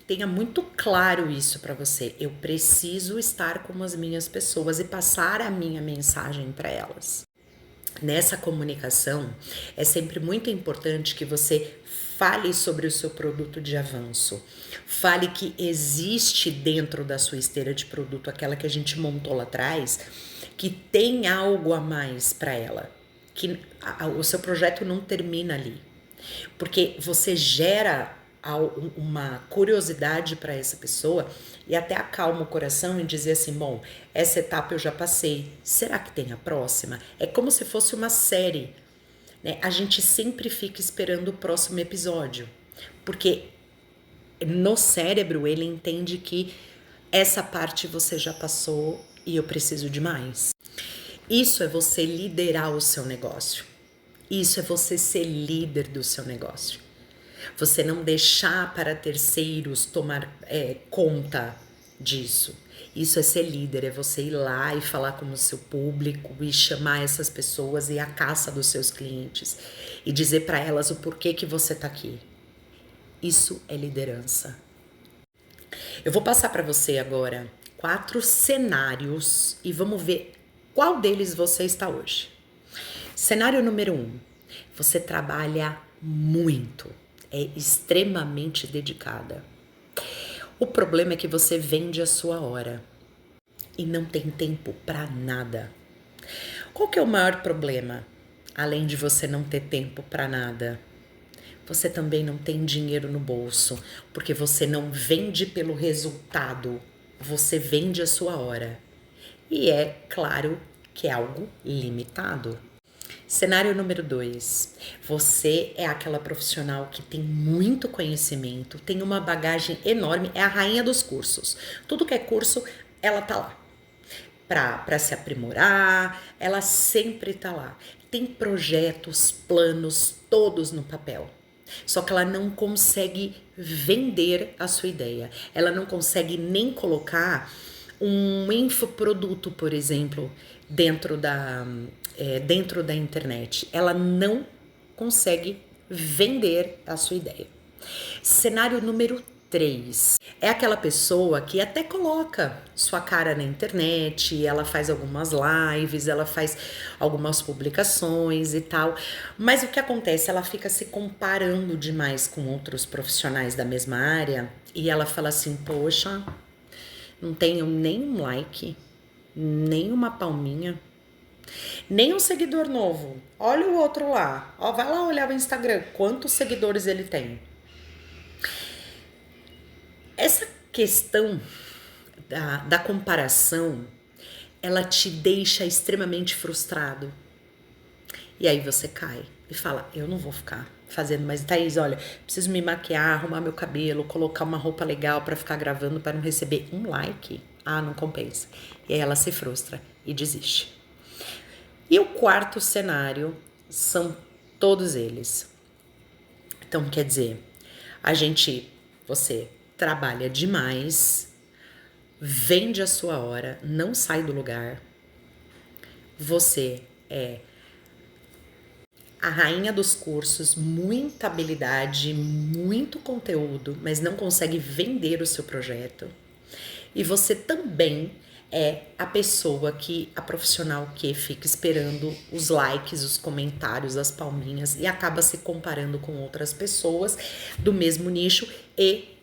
tenha muito claro isso para você. Eu preciso estar com as minhas pessoas e passar a minha mensagem para elas. Nessa comunicação, é sempre muito importante que você fale sobre o seu produto de avanço. Fale que existe dentro da sua esteira de produto, aquela que a gente montou lá atrás, que tem algo a mais para ela. Que o seu projeto não termina ali. Porque você gera uma curiosidade para essa pessoa e até acalma o coração em dizer assim, bom, essa etapa eu já passei, será que tem a próxima? É como se fosse uma série, né? A gente sempre fica esperando o próximo episódio, porque no cérebro ele entende que essa parte você já passou e eu preciso de mais. Isso é você liderar o seu negócio. Isso é você ser líder do seu negócio. Você não deixar para terceiros tomar conta disso. Isso é ser líder, é você ir lá e falar com o seu público e chamar essas pessoas e ir à caça dos seus clientes e dizer para elas o porquê que você está aqui. Isso é liderança. Eu vou passar para você agora 4 cenários e vamos ver qual deles você está hoje. Cenário número 1. Você trabalha muito, é extremamente dedicada. O problema é que você vende a sua hora e não tem tempo para nada. Qual que é o maior problema? Além de você não ter tempo para nada, você também não tem dinheiro no bolso, porque você não vende pelo resultado, você vende a sua hora. E é claro que é algo limitado. Cenário número 2. Você é aquela profissional que tem muito conhecimento, tem uma bagagem enorme, é a rainha dos cursos. Tudo que é curso, ela tá lá. Para se aprimorar, ela sempre tá lá. Tem projetos, planos, todos no papel. Só que ela não consegue vender a sua ideia. Ela não consegue nem colocar um infoproduto, por exemplo, dentro da internet. Ela não consegue vender a sua ideia. Cenário número 3. É aquela pessoa que até coloca sua cara na internet, ela faz algumas lives, ela faz algumas publicações e tal. Mas o que acontece? Ela fica se comparando demais com outros profissionais da mesma área e ela fala assim: poxa, não tenho nem um like, nem uma palminha, nem um seguidor novo. Olha o outro lá. Ó, vai lá olhar o Instagram, quantos seguidores ele tem. Essa questão da comparação, ela te deixa extremamente frustrado. E aí você cai e fala: eu não vou ficar fazendo mais. Thaís, olha, preciso me maquiar, arrumar meu cabelo, colocar uma roupa legal para ficar gravando para não receber um like. Ah, não compensa. E aí ela se frustra e desiste. E o quarto cenário são todos eles. Então, quer dizer, você trabalha demais, vende a sua hora, não sai do lugar. Você é a rainha dos cursos, muita habilidade, muito conteúdo, mas não consegue vender o seu projeto. E você também é a profissional que fica esperando os likes, os comentários, as palminhas e acaba se comparando com outras pessoas do mesmo nicho e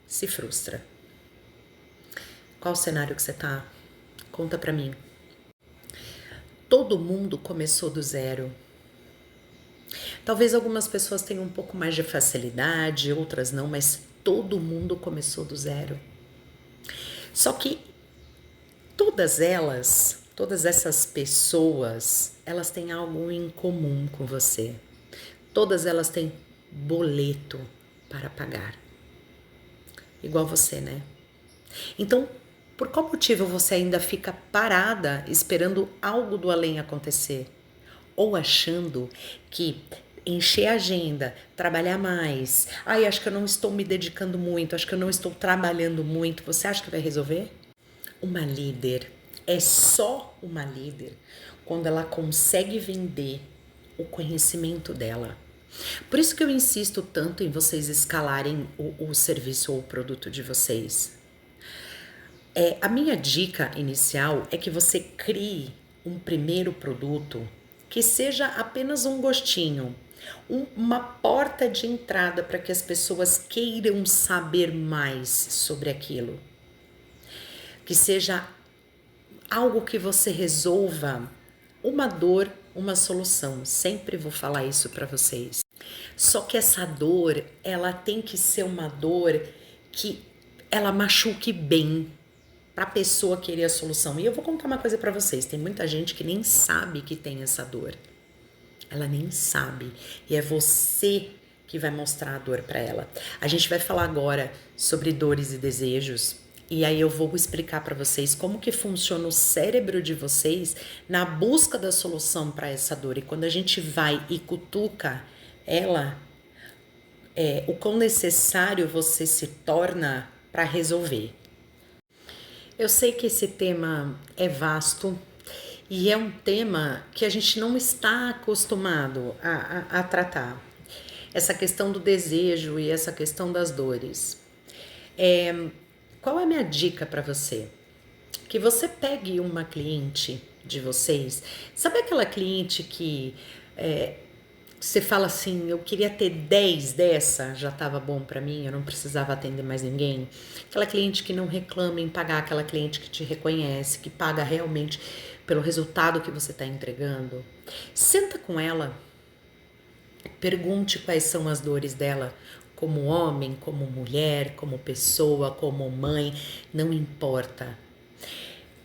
se frustra. Qual o cenário que você tá? Conta pra mim. Todo mundo começou do zero. Talvez algumas pessoas tenham um pouco mais de facilidade, outras não, mas todo mundo começou do zero. Só que todas essas pessoas, elas têm algo em comum com você. Todas elas têm boleto para pagar. Igual você, né? Então, por qual motivo você ainda fica parada esperando algo do além acontecer? Ou achando que encher a agenda, trabalhar mais, acho que eu não estou me dedicando muito, acho que eu não estou trabalhando muito, você acha que vai resolver? Uma líder é só uma líder quando ela consegue vender o conhecimento dela. Por isso que eu insisto tanto em vocês escalarem o serviço ou o produto de vocês. A minha dica inicial é que você crie um primeiro produto que seja apenas um gostinho, uma porta de entrada para que as pessoas queiram saber mais sobre aquilo. Que seja algo que você resolva uma dor, uma solução. Sempre vou falar isso para vocês. Só que essa dor, ela tem que ser uma dor que ela machuque bem para a pessoa querer a solução. E eu vou contar uma coisa para vocês. Tem muita gente que nem sabe que tem essa dor. Ela nem sabe. E é você que vai mostrar a dor para ela. A gente vai falar agora sobre dores e desejos. E aí eu vou explicar para vocês como que funciona o cérebro de vocês na busca da solução para essa dor. E quando a gente vai e cutuca ela, o quão necessário você se torna para resolver. Eu sei que esse tema é vasto e é um tema que a gente não está acostumado a tratar. Essa questão do desejo e essa questão das dores. Qual é a minha dica para você? Que você pegue uma cliente de vocês, sabe aquela cliente que você fala assim, eu queria ter 10 dessa, já estava bom para mim, eu não precisava atender mais ninguém. Aquela cliente que não reclama em pagar, aquela cliente que te reconhece, que paga realmente pelo resultado que você está entregando. Senta com ela, pergunte quais são as dores dela, como homem, como mulher, como pessoa, como mãe, não importa.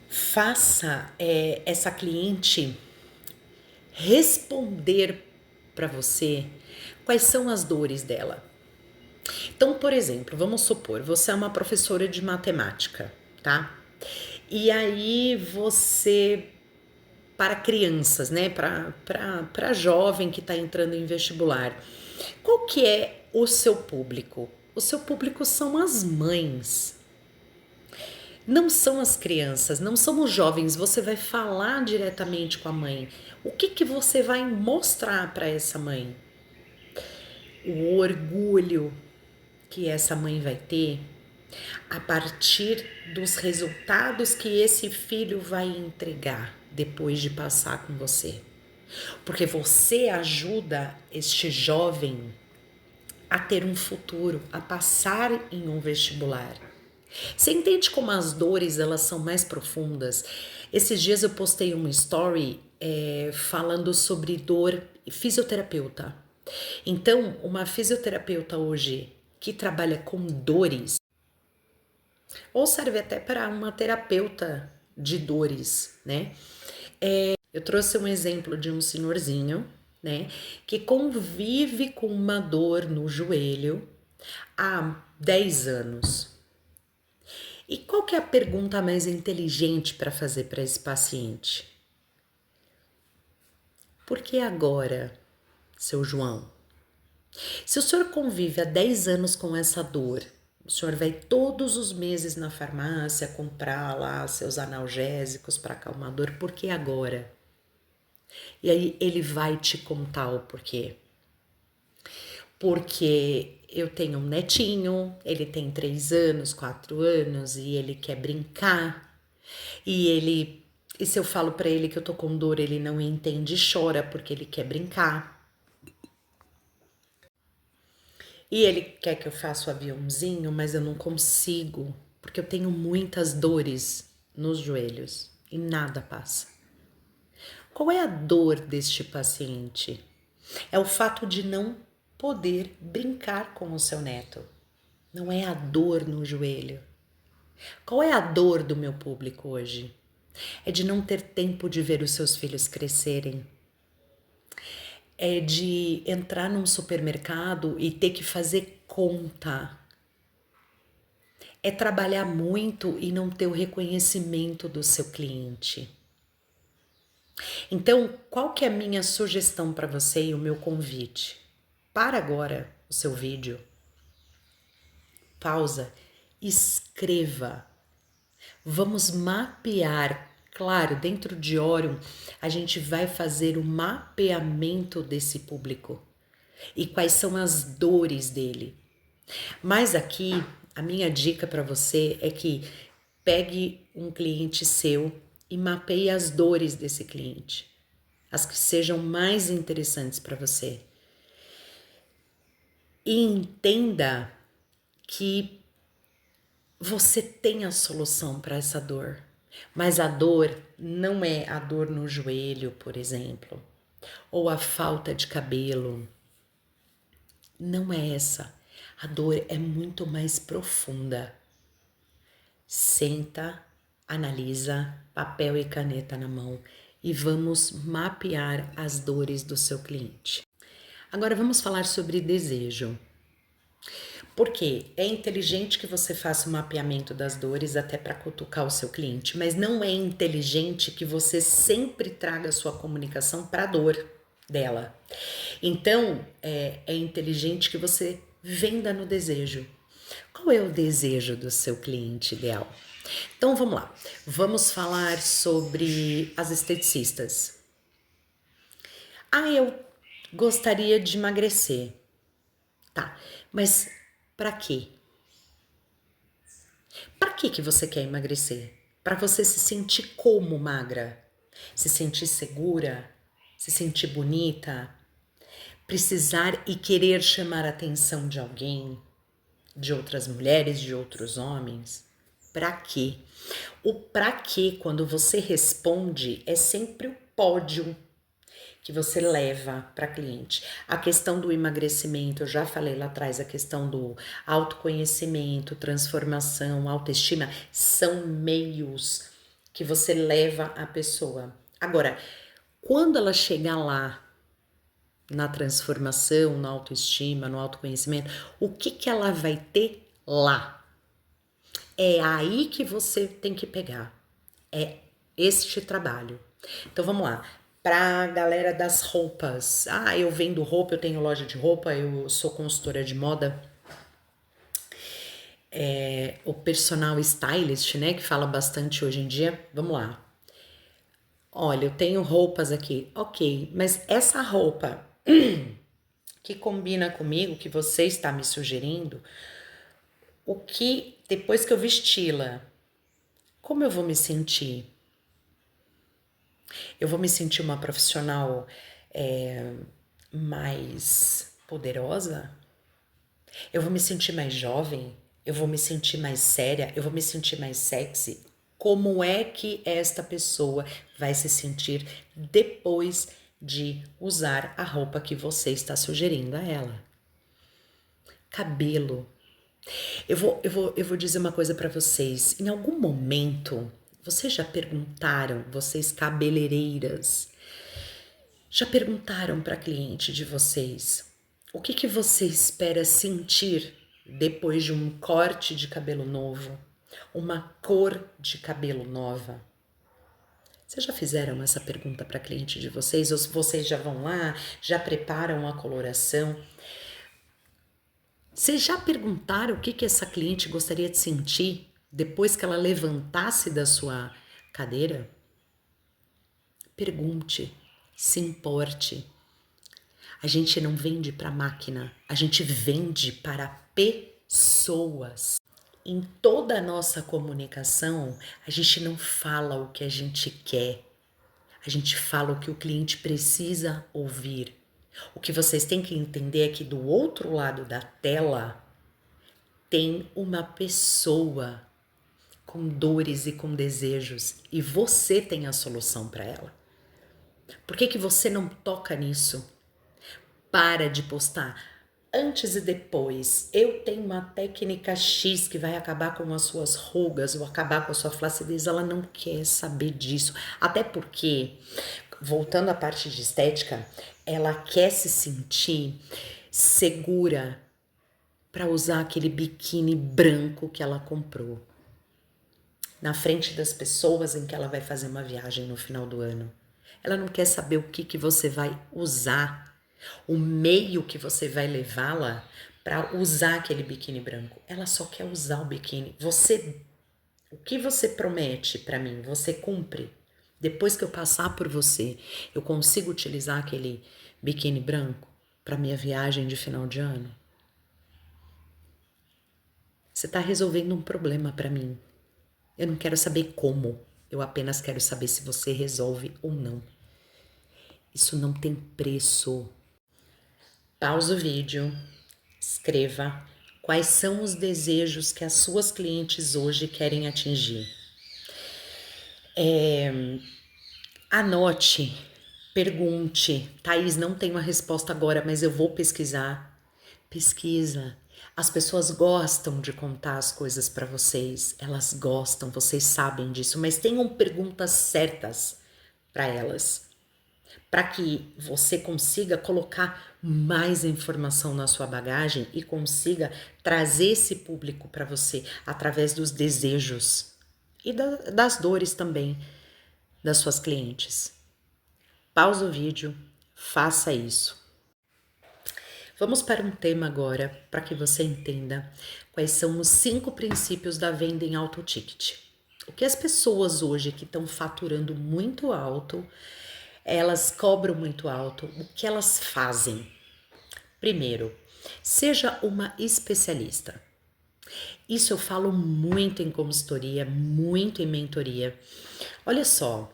Faça essa cliente responder para você quais são as dores dela. Então, por exemplo, vamos supor, você é uma professora de matemática, tá? E aí você, para crianças, né? Para jovem que está entrando em vestibular, qual que é o seu público? O seu público são as mães. Não são as crianças, não são os jovens. Você vai falar diretamente com a mãe. O que você vai mostrar para essa mãe? O orgulho que essa mãe vai ter a partir dos resultados que esse filho vai entregar depois de passar com você. Porque você ajuda este jovem a ter um futuro, a passar em um vestibular. Você entende como as dores elas são mais profundas? Esses dias eu postei uma story falando sobre dor fisioterapeuta. Então, uma fisioterapeuta hoje que trabalha com dores, ou serve até para uma terapeuta de dores, né? Eu trouxe um exemplo de um senhorzinho, né, que convive com uma dor no joelho há 10 anos. E qual que é a pergunta mais inteligente para fazer para esse paciente? Por que agora, seu João? Se o senhor convive há 10 anos com essa dor, o senhor vai todos os meses na farmácia comprar lá seus analgésicos para acalmar a dor, por que agora? E aí ele vai te contar o porquê. Porque eu tenho um netinho, ele tem 3 anos, 4 anos e ele quer brincar. E se eu falo para ele que eu tô com dor, ele não entende e chora porque ele quer brincar. E ele quer que eu faça o aviãozinho, mas eu não consigo, porque eu tenho muitas dores nos joelhos e nada passa. Qual é a dor deste paciente? É o fato de não poder brincar com o seu neto. Não é a dor no joelho. Qual é a dor do meu público hoje? É de não ter tempo de ver os seus filhos crescerem. É de entrar num supermercado e ter que fazer conta. É trabalhar muito e não ter o reconhecimento do seu cliente. Então, qual que é a minha sugestão para você e o meu convite? Para agora o seu vídeo, pausa, escreva. Vamos mapear. Claro, dentro de Orion, a gente vai fazer o mapeamento desse público e quais são as dores dele. Mas aqui, a minha dica para você é que pegue um cliente seu e mapeie as dores desse cliente, as que sejam mais interessantes para você. E entenda que você tem a solução para essa dor. Mas a dor não é a dor no joelho, por exemplo, ou a falta de cabelo. Não é essa. A dor é muito mais profunda. Senta, analisa, papel e caneta na mão e vamos mapear as dores do seu cliente. Agora vamos falar sobre desejo. Porque é inteligente que você faça o mapeamento das dores até para cutucar o seu cliente, mas não é inteligente que você sempre traga a sua comunicação para a dor dela. Então, é inteligente que você venda no desejo. Qual é o desejo do seu cliente ideal? Então, vamos lá. Vamos falar sobre as esteticistas. Eu gostaria de emagrecer. Tá, mas para quê? Para que você quer emagrecer? Para você se sentir como magra? Se sentir segura? Se sentir bonita? precisar e querer chamar a atenção de alguém, de outras mulheres, de outros homens? Pra quê? O pra quê, quando você responde, é sempre o pódio que você leva para cliente. A questão do emagrecimento, eu já falei lá atrás, a questão do autoconhecimento, transformação, autoestima, são meios que você leva a pessoa. Agora, quando ela chegar lá, na transformação, na autoestima, no autoconhecimento, o que que ela vai ter lá? É aí que você tem que pegar. É este trabalho. Então vamos lá. Pra galera das roupas. Ah, eu vendo roupa, eu tenho loja de roupa, eu sou consultora de moda. O personal stylist, né, que fala bastante hoje em dia. Vamos lá. Olha, eu tenho roupas aqui. Ok, mas essa roupa que combina comigo, que você está me sugerindo, o que, depois que eu vesti-la, como eu vou me sentir? Eu vou me sentir uma profissional mais poderosa? Eu vou me sentir mais jovem? Eu vou me sentir mais séria? Eu vou me sentir mais sexy? Como é que esta pessoa vai se sentir depois de usar a roupa que você está sugerindo a ela? Cabelo. Eu vou dizer uma coisa para vocês. Em algum momento, vocês já perguntaram, vocês cabeleireiras, já perguntaram para cliente de vocês o que você espera sentir depois de um corte de cabelo novo, uma cor de cabelo nova? Vocês já fizeram essa pergunta para cliente de vocês? Ou vocês já vão lá, já preparam a coloração? Vocês já perguntaram o que essa cliente gostaria de sentir depois que ela levantasse da sua cadeira? Pergunte, se importe. A gente não vende para máquina, a gente vende para pessoas. Em toda a nossa comunicação, a gente não fala o que a gente quer, a gente fala o que o cliente precisa ouvir. O que vocês têm que entender é que do outro lado da tela tem uma pessoa com dores e com desejos e você tem a solução para ela. Por que você não toca nisso? Para de postar antes e depois. Eu tenho uma técnica X que vai acabar com as suas rugas ou acabar com a sua flacidez. Ela não quer saber disso. Até porque, voltando à parte de estética, ela quer se sentir segura para usar aquele biquíni branco que ela comprou na frente das pessoas em que ela vai fazer uma viagem no final do ano. Ela não quer saber o que você vai usar, o meio que você vai levá-la para usar aquele biquíni branco. Ela só quer usar o biquíni. O que você promete para mim, você cumpre. Depois que eu passar por você, eu consigo utilizar aquele biquíni branco para minha viagem de final de ano? Você está resolvendo um problema para mim. Eu não quero saber como, eu apenas quero saber se você resolve ou não. Isso não tem preço. Pausa o vídeo, escreva quais são os desejos que as suas clientes hoje querem atingir. Anote, pergunte. Thaís, não tenho a resposta agora, mas eu vou pesquisar. Pesquisa. As pessoas gostam de contar as coisas para vocês. Elas gostam, vocês sabem disso, mas tenham perguntas certas para elas, para que você consiga colocar mais informação na sua bagagem e consiga trazer esse público para você através dos desejos e das dores também das suas clientes. Pausa o vídeo, faça isso. Vamos para um tema agora para que você entenda quais são os 5 princípios da venda em alto ticket. O que as pessoas hoje que estão faturando muito alto, elas cobram muito alto, o que elas fazem? Primeiro, seja uma especialista. Isso eu falo muito em consultoria, muito em mentoria. Olha só,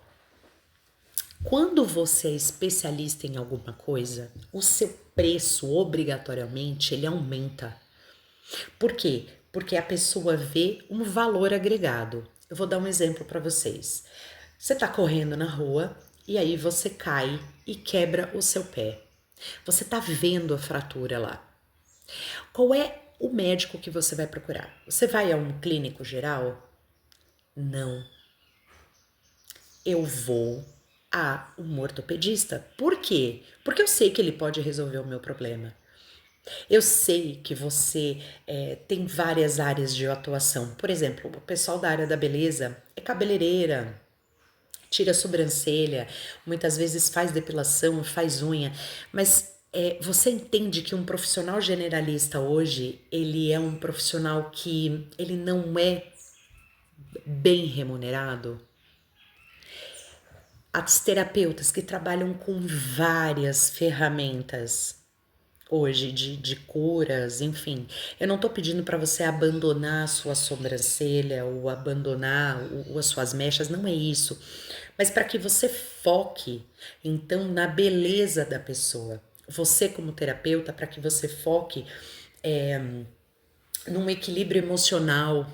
quando você é especialista em alguma coisa, o seu preço, obrigatoriamente, ele aumenta. Por quê? Porque a pessoa vê um valor agregado. Eu vou dar um exemplo para vocês. Você está correndo na rua e aí você cai e quebra o seu pé. Você está vendo a fratura lá. Qual é o médico que você vai procurar? Você vai a um clínico geral? Não. Eu vou a um ortopedista. Por quê? Porque eu sei que ele pode resolver o meu problema. Eu sei que você tem várias áreas de atuação. Por exemplo, o pessoal da área da beleza é cabeleireira, tira sobrancelha, muitas vezes faz depilação, faz unha, mas você entende que um profissional generalista hoje, ele é um profissional que ele não é bem remunerado? As terapeutas que trabalham com várias ferramentas hoje de curas, enfim. Eu não tô pedindo para você abandonar a sua sobrancelha ou abandonar as suas mechas, não é isso. Mas para que você foque, então, na beleza da pessoa. Você como terapeuta, para que você foque num equilíbrio emocional,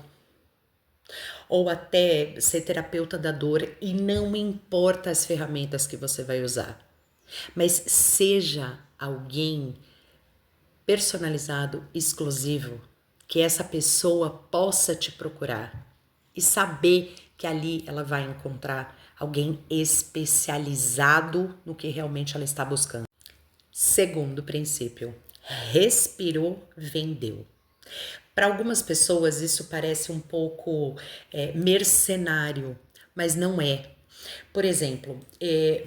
ou até ser terapeuta da dor, e não importa as ferramentas que você vai usar. Mas seja alguém personalizado, exclusivo, que essa pessoa possa te procurar e saber que ali ela vai encontrar alguém especializado no que realmente ela está buscando. Segundo princípio, respirou, vendeu. Para algumas pessoas isso parece um pouco mercenário, mas não é. Por exemplo,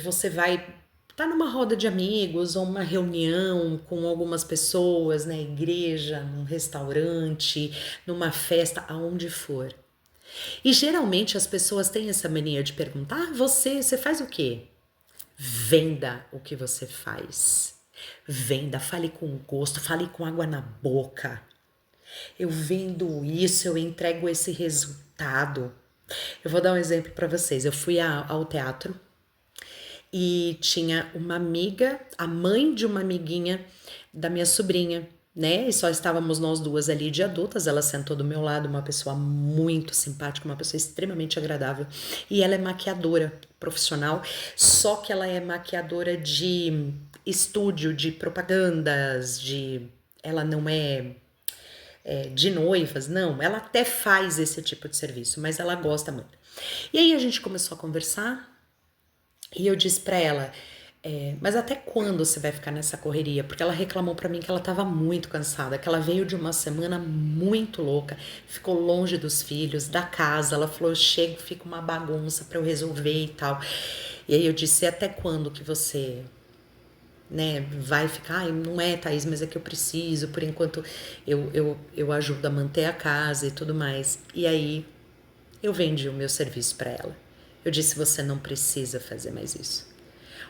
você vai tá numa roda de amigos ou uma reunião com algumas pessoas na igreja, num restaurante, numa festa, aonde for. E geralmente as pessoas têm essa mania de perguntar: você faz o quê? Venda o que você faz. Venda, fale com gosto, fale com água na boca. Eu vendo isso, eu entrego esse resultado. Eu vou dar um exemplo para vocês. Eu fui ao teatro e tinha uma amiga, a mãe de uma amiguinha da minha sobrinha, né? E só estávamos nós duas ali de adultas. Ela sentou do meu lado, uma pessoa muito simpática, uma pessoa extremamente agradável. E ela é maquiadora profissional, só que ela é maquiadora de estúdio, de propagandas, ela não de noivas, não. Ela até faz esse tipo de serviço, mas ela gosta muito. E aí a gente começou a conversar. E eu disse pra ela, mas até quando você vai ficar nessa correria? Porque ela reclamou pra mim que ela tava muito cansada, que ela veio de uma semana muito louca, ficou longe dos filhos, da casa. Ela falou, eu chego, fica uma bagunça pra eu resolver e tal. E aí eu disse, até quando que você, né, vai ficar? Ai, não é, Thaís, mas é que eu preciso, por enquanto eu ajudo a manter a casa e tudo mais. E aí eu vendi o meu serviço pra ela. Eu disse, você não precisa fazer mais isso.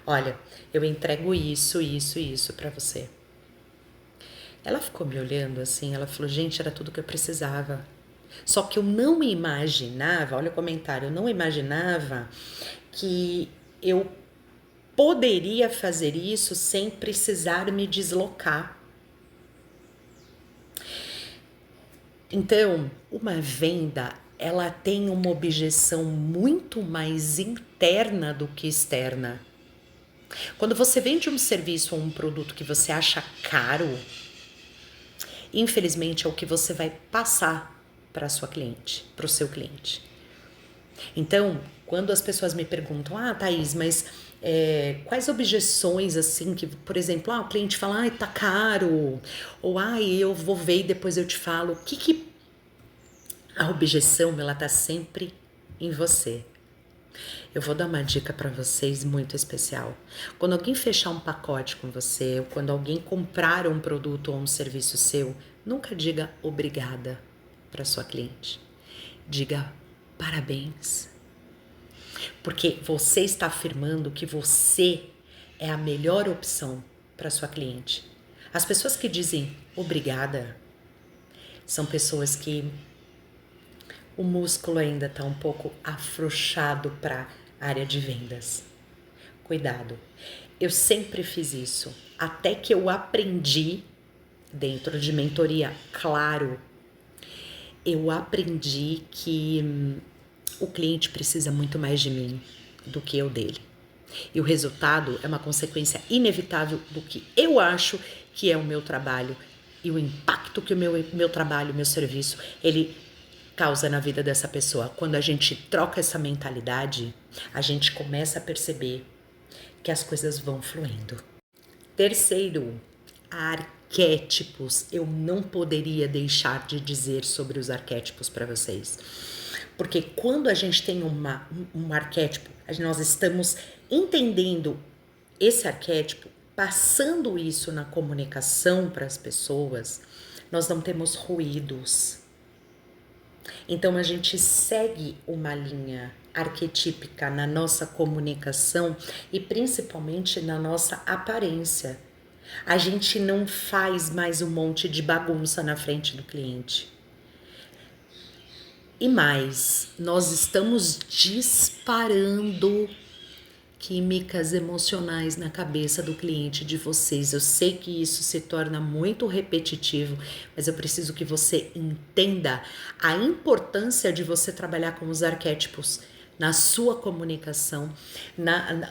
Olha, eu entrego isso, isso e isso pra você. Ela ficou me olhando assim, ela falou, gente, era tudo que eu precisava. Só que eu não imaginava, olha o comentário, eu não imaginava que eu poderia fazer isso sem precisar me deslocar. Então, uma venda, ela tem uma objeção muito mais interna do que externa. Quando você vende um serviço ou um produto que você acha caro, infelizmente é o que você vai passar para sua cliente, para o seu cliente. Então, quando as pessoas me perguntam, Thaís, mas quais objeções assim que, por exemplo, o cliente fala, tá caro, ou eu vou ver e depois eu te falo, o que a objeção, ela tá sempre em você. Eu vou dar uma dica para vocês muito especial. Quando alguém fechar um pacote com você, ou quando alguém comprar um produto ou um serviço seu, nunca diga obrigada para sua cliente. Diga parabéns. Porque você está afirmando que você é a melhor opção para sua cliente. As pessoas que dizem obrigada são pessoas que o músculo ainda está um pouco afrouxado para a área de vendas. Cuidado. Eu sempre fiz isso, até que eu aprendi, dentro de mentoria, claro, eu aprendi que o cliente precisa muito mais de mim do que eu dele. E o resultado é uma consequência inevitável do que eu acho que é o meu trabalho e o impacto que o meu trabalho, o meu serviço, ele causa na vida dessa pessoa. Quando a gente troca essa mentalidade, a gente começa a perceber que as coisas vão fluindo. Terceiro, arquétipos. Eu não poderia deixar de dizer sobre os arquétipos para vocês. Porque quando a gente tem um arquétipo, nós estamos entendendo esse arquétipo, passando isso na comunicação para as pessoas, nós não temos ruídos. Então a gente segue uma linha arquetípica na nossa comunicação e principalmente na nossa aparência. A gente não faz mais um monte de bagunça na frente do cliente. E mais, nós estamos disparando químicas emocionais na cabeça do cliente de vocês. Eu sei que isso se torna muito repetitivo, mas eu preciso que você entenda a importância de você trabalhar com os arquétipos na sua comunicação,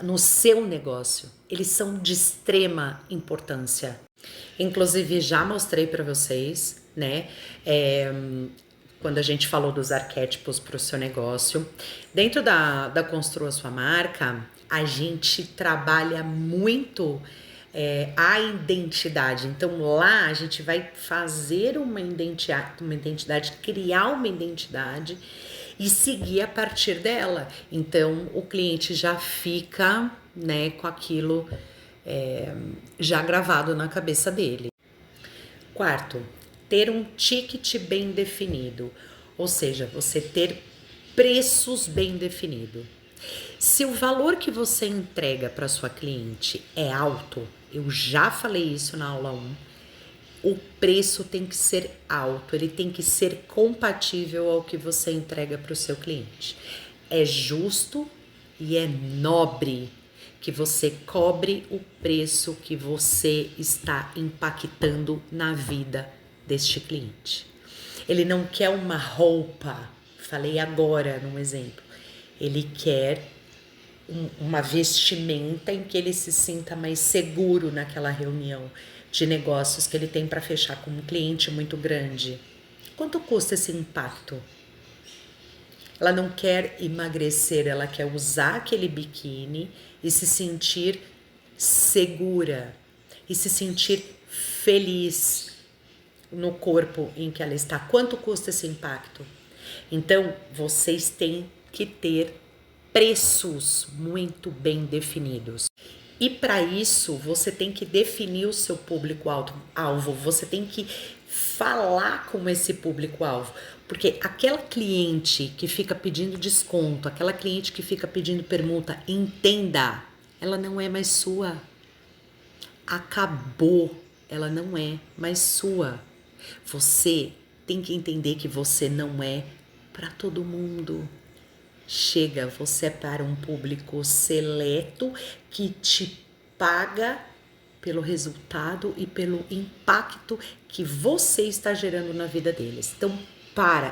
no seu negócio. Eles são de extrema importância. Inclusive, já mostrei para vocês, né? Quando a gente falou dos arquétipos para o seu negócio. Dentro da Construa Sua Marca, a gente trabalha muito a identidade. Então lá a gente vai fazer uma identidade, criar uma identidade e seguir a partir dela. Então o cliente já fica, né, com aquilo já gravado na cabeça dele. Quarto, ter um ticket bem definido, ou seja, você ter preços bem definidos. Se o valor que você entrega para sua cliente é alto, eu já falei isso na aula 1, o preço tem que ser alto, ele tem que ser compatível ao que você entrega para o seu cliente. É justo e é nobre que você cobre o preço que você está impactando na vida deste cliente. Ele não quer uma roupa, falei agora num exemplo, ele quer uma vestimenta em que ele se sinta mais seguro naquela reunião de negócios que ele tem para fechar com um cliente muito grande. Quanto custa esse impacto? Ela não quer emagrecer, ela quer usar aquele biquíni e se sentir segura e se sentir feliz no corpo em que ela está. Quanto custa esse impacto? Então, vocês têm que ter preços muito bem definidos. E para isso, você tem que definir o seu público-alvo, você tem que falar com esse público-alvo. Porque aquela cliente que fica pedindo desconto, aquela cliente que fica pedindo permuta, entenda, ela não é mais sua. Acabou, ela não é mais sua. Você tem que entender que você não é para todo mundo. Chega, você é para um público seleto que te paga pelo resultado e pelo impacto que você está gerando na vida deles. Então,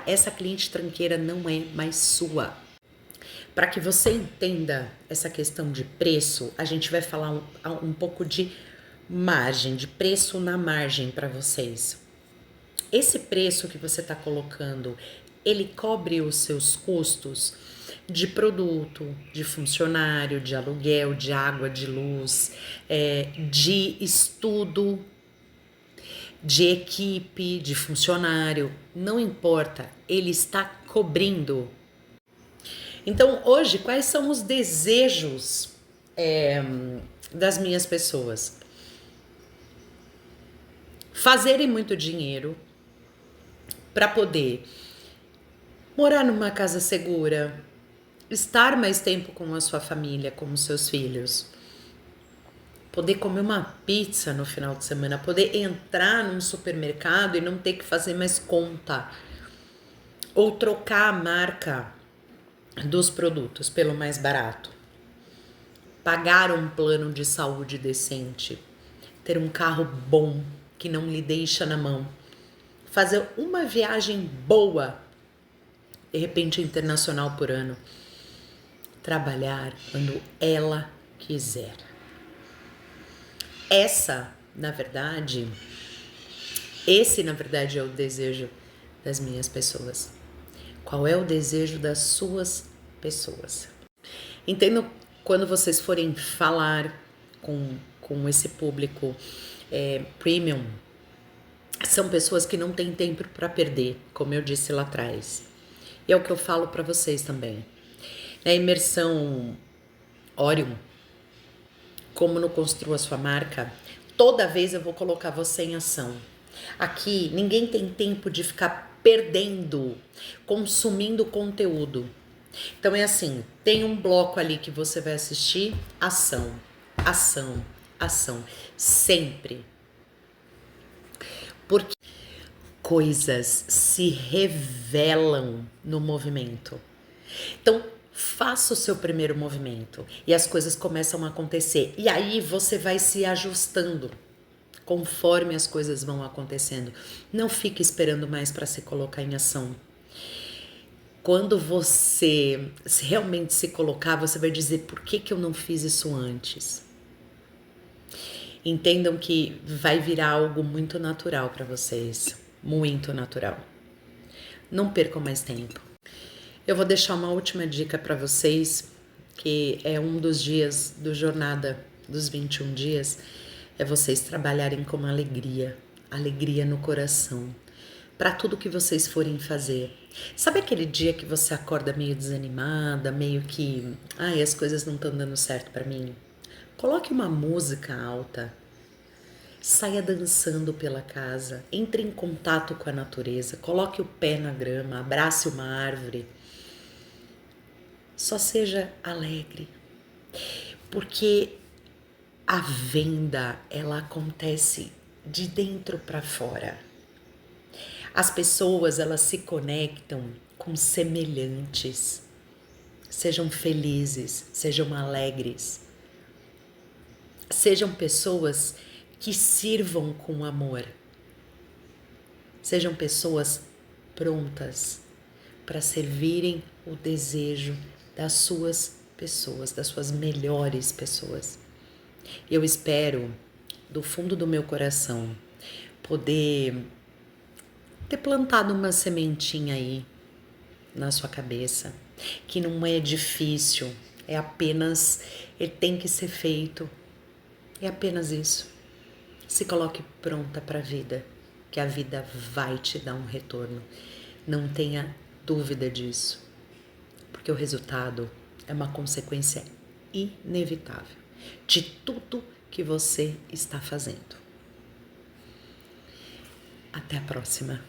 essa cliente tranqueira não é mais sua. Para que você entenda essa questão de preço, a gente vai falar um pouco de margem, de preço na margem para vocês. Esse preço que você está colocando, ele cobre os seus custos de produto, de funcionário, de aluguel, de água, de luz, de estudo, de equipe, de funcionário, não importa, ele está cobrindo. Então, hoje, quais são os desejos das minhas pessoas? Fazerem muito dinheiro para poder morar numa casa segura, estar mais tempo com a sua família, com os seus filhos, poder comer uma pizza no final de semana, poder entrar num supermercado e não ter que fazer mais conta, ou trocar a marca dos produtos pelo mais barato. pagar um plano de saúde decente, ter um carro bom que não lhe deixa na mão, fazer uma viagem boa, de repente internacional por ano, trabalhar quando ela quiser. Esse, na verdade, é o desejo das minhas pessoas. Qual é o desejo das suas pessoas? Entendo quando vocês forem falar com esse público premium, são pessoas que não têm tempo para perder, como eu disse lá atrás. E é o que eu falo para vocês também. Na imersão Orion, como no Construa Sua Marca, toda vez eu vou colocar você em ação. Aqui, ninguém tem tempo de ficar perdendo, consumindo conteúdo. Então é assim, tem um bloco ali que você vai assistir, ação, ação, ação, sempre. Porque coisas se revelam no movimento. Então, faça o seu primeiro movimento e as coisas começam a acontecer. E aí você vai se ajustando conforme as coisas vão acontecendo. Não fique esperando mais para se colocar em ação. Quando você realmente se colocar, você vai dizer: por que eu não fiz isso antes? Entendam que vai virar algo muito natural para vocês. Muito natural. Não percam mais tempo. Eu vou deixar uma última dica para vocês, que é um dos dias do jornada dos 21 dias, é vocês trabalharem com alegria, alegria no coração, para tudo que vocês forem fazer. Sabe aquele dia que você acorda meio desanimada, meio que, as coisas não estão dando certo para mim? Coloque uma música alta, saia dançando pela casa, entre em contato com a natureza, coloque o pé na grama, abrace uma árvore. Só seja alegre, porque a venda, ela acontece de dentro para fora. As pessoas, elas se conectam com semelhantes. Sejam felizes, sejam alegres. Sejam pessoas que sirvam com amor. Sejam pessoas prontas para servirem o desejo das suas pessoas, das suas melhores pessoas. Eu espero, do fundo do meu coração, poder ter plantado uma sementinha aí na sua cabeça, que não é difícil, é apenas, ele tem que ser feito, é apenas isso. Se coloque pronta para a vida, que a vida vai te dar um retorno, não tenha dúvida disso, porque o resultado é uma consequência inevitável de tudo que você está fazendo. Até a próxima.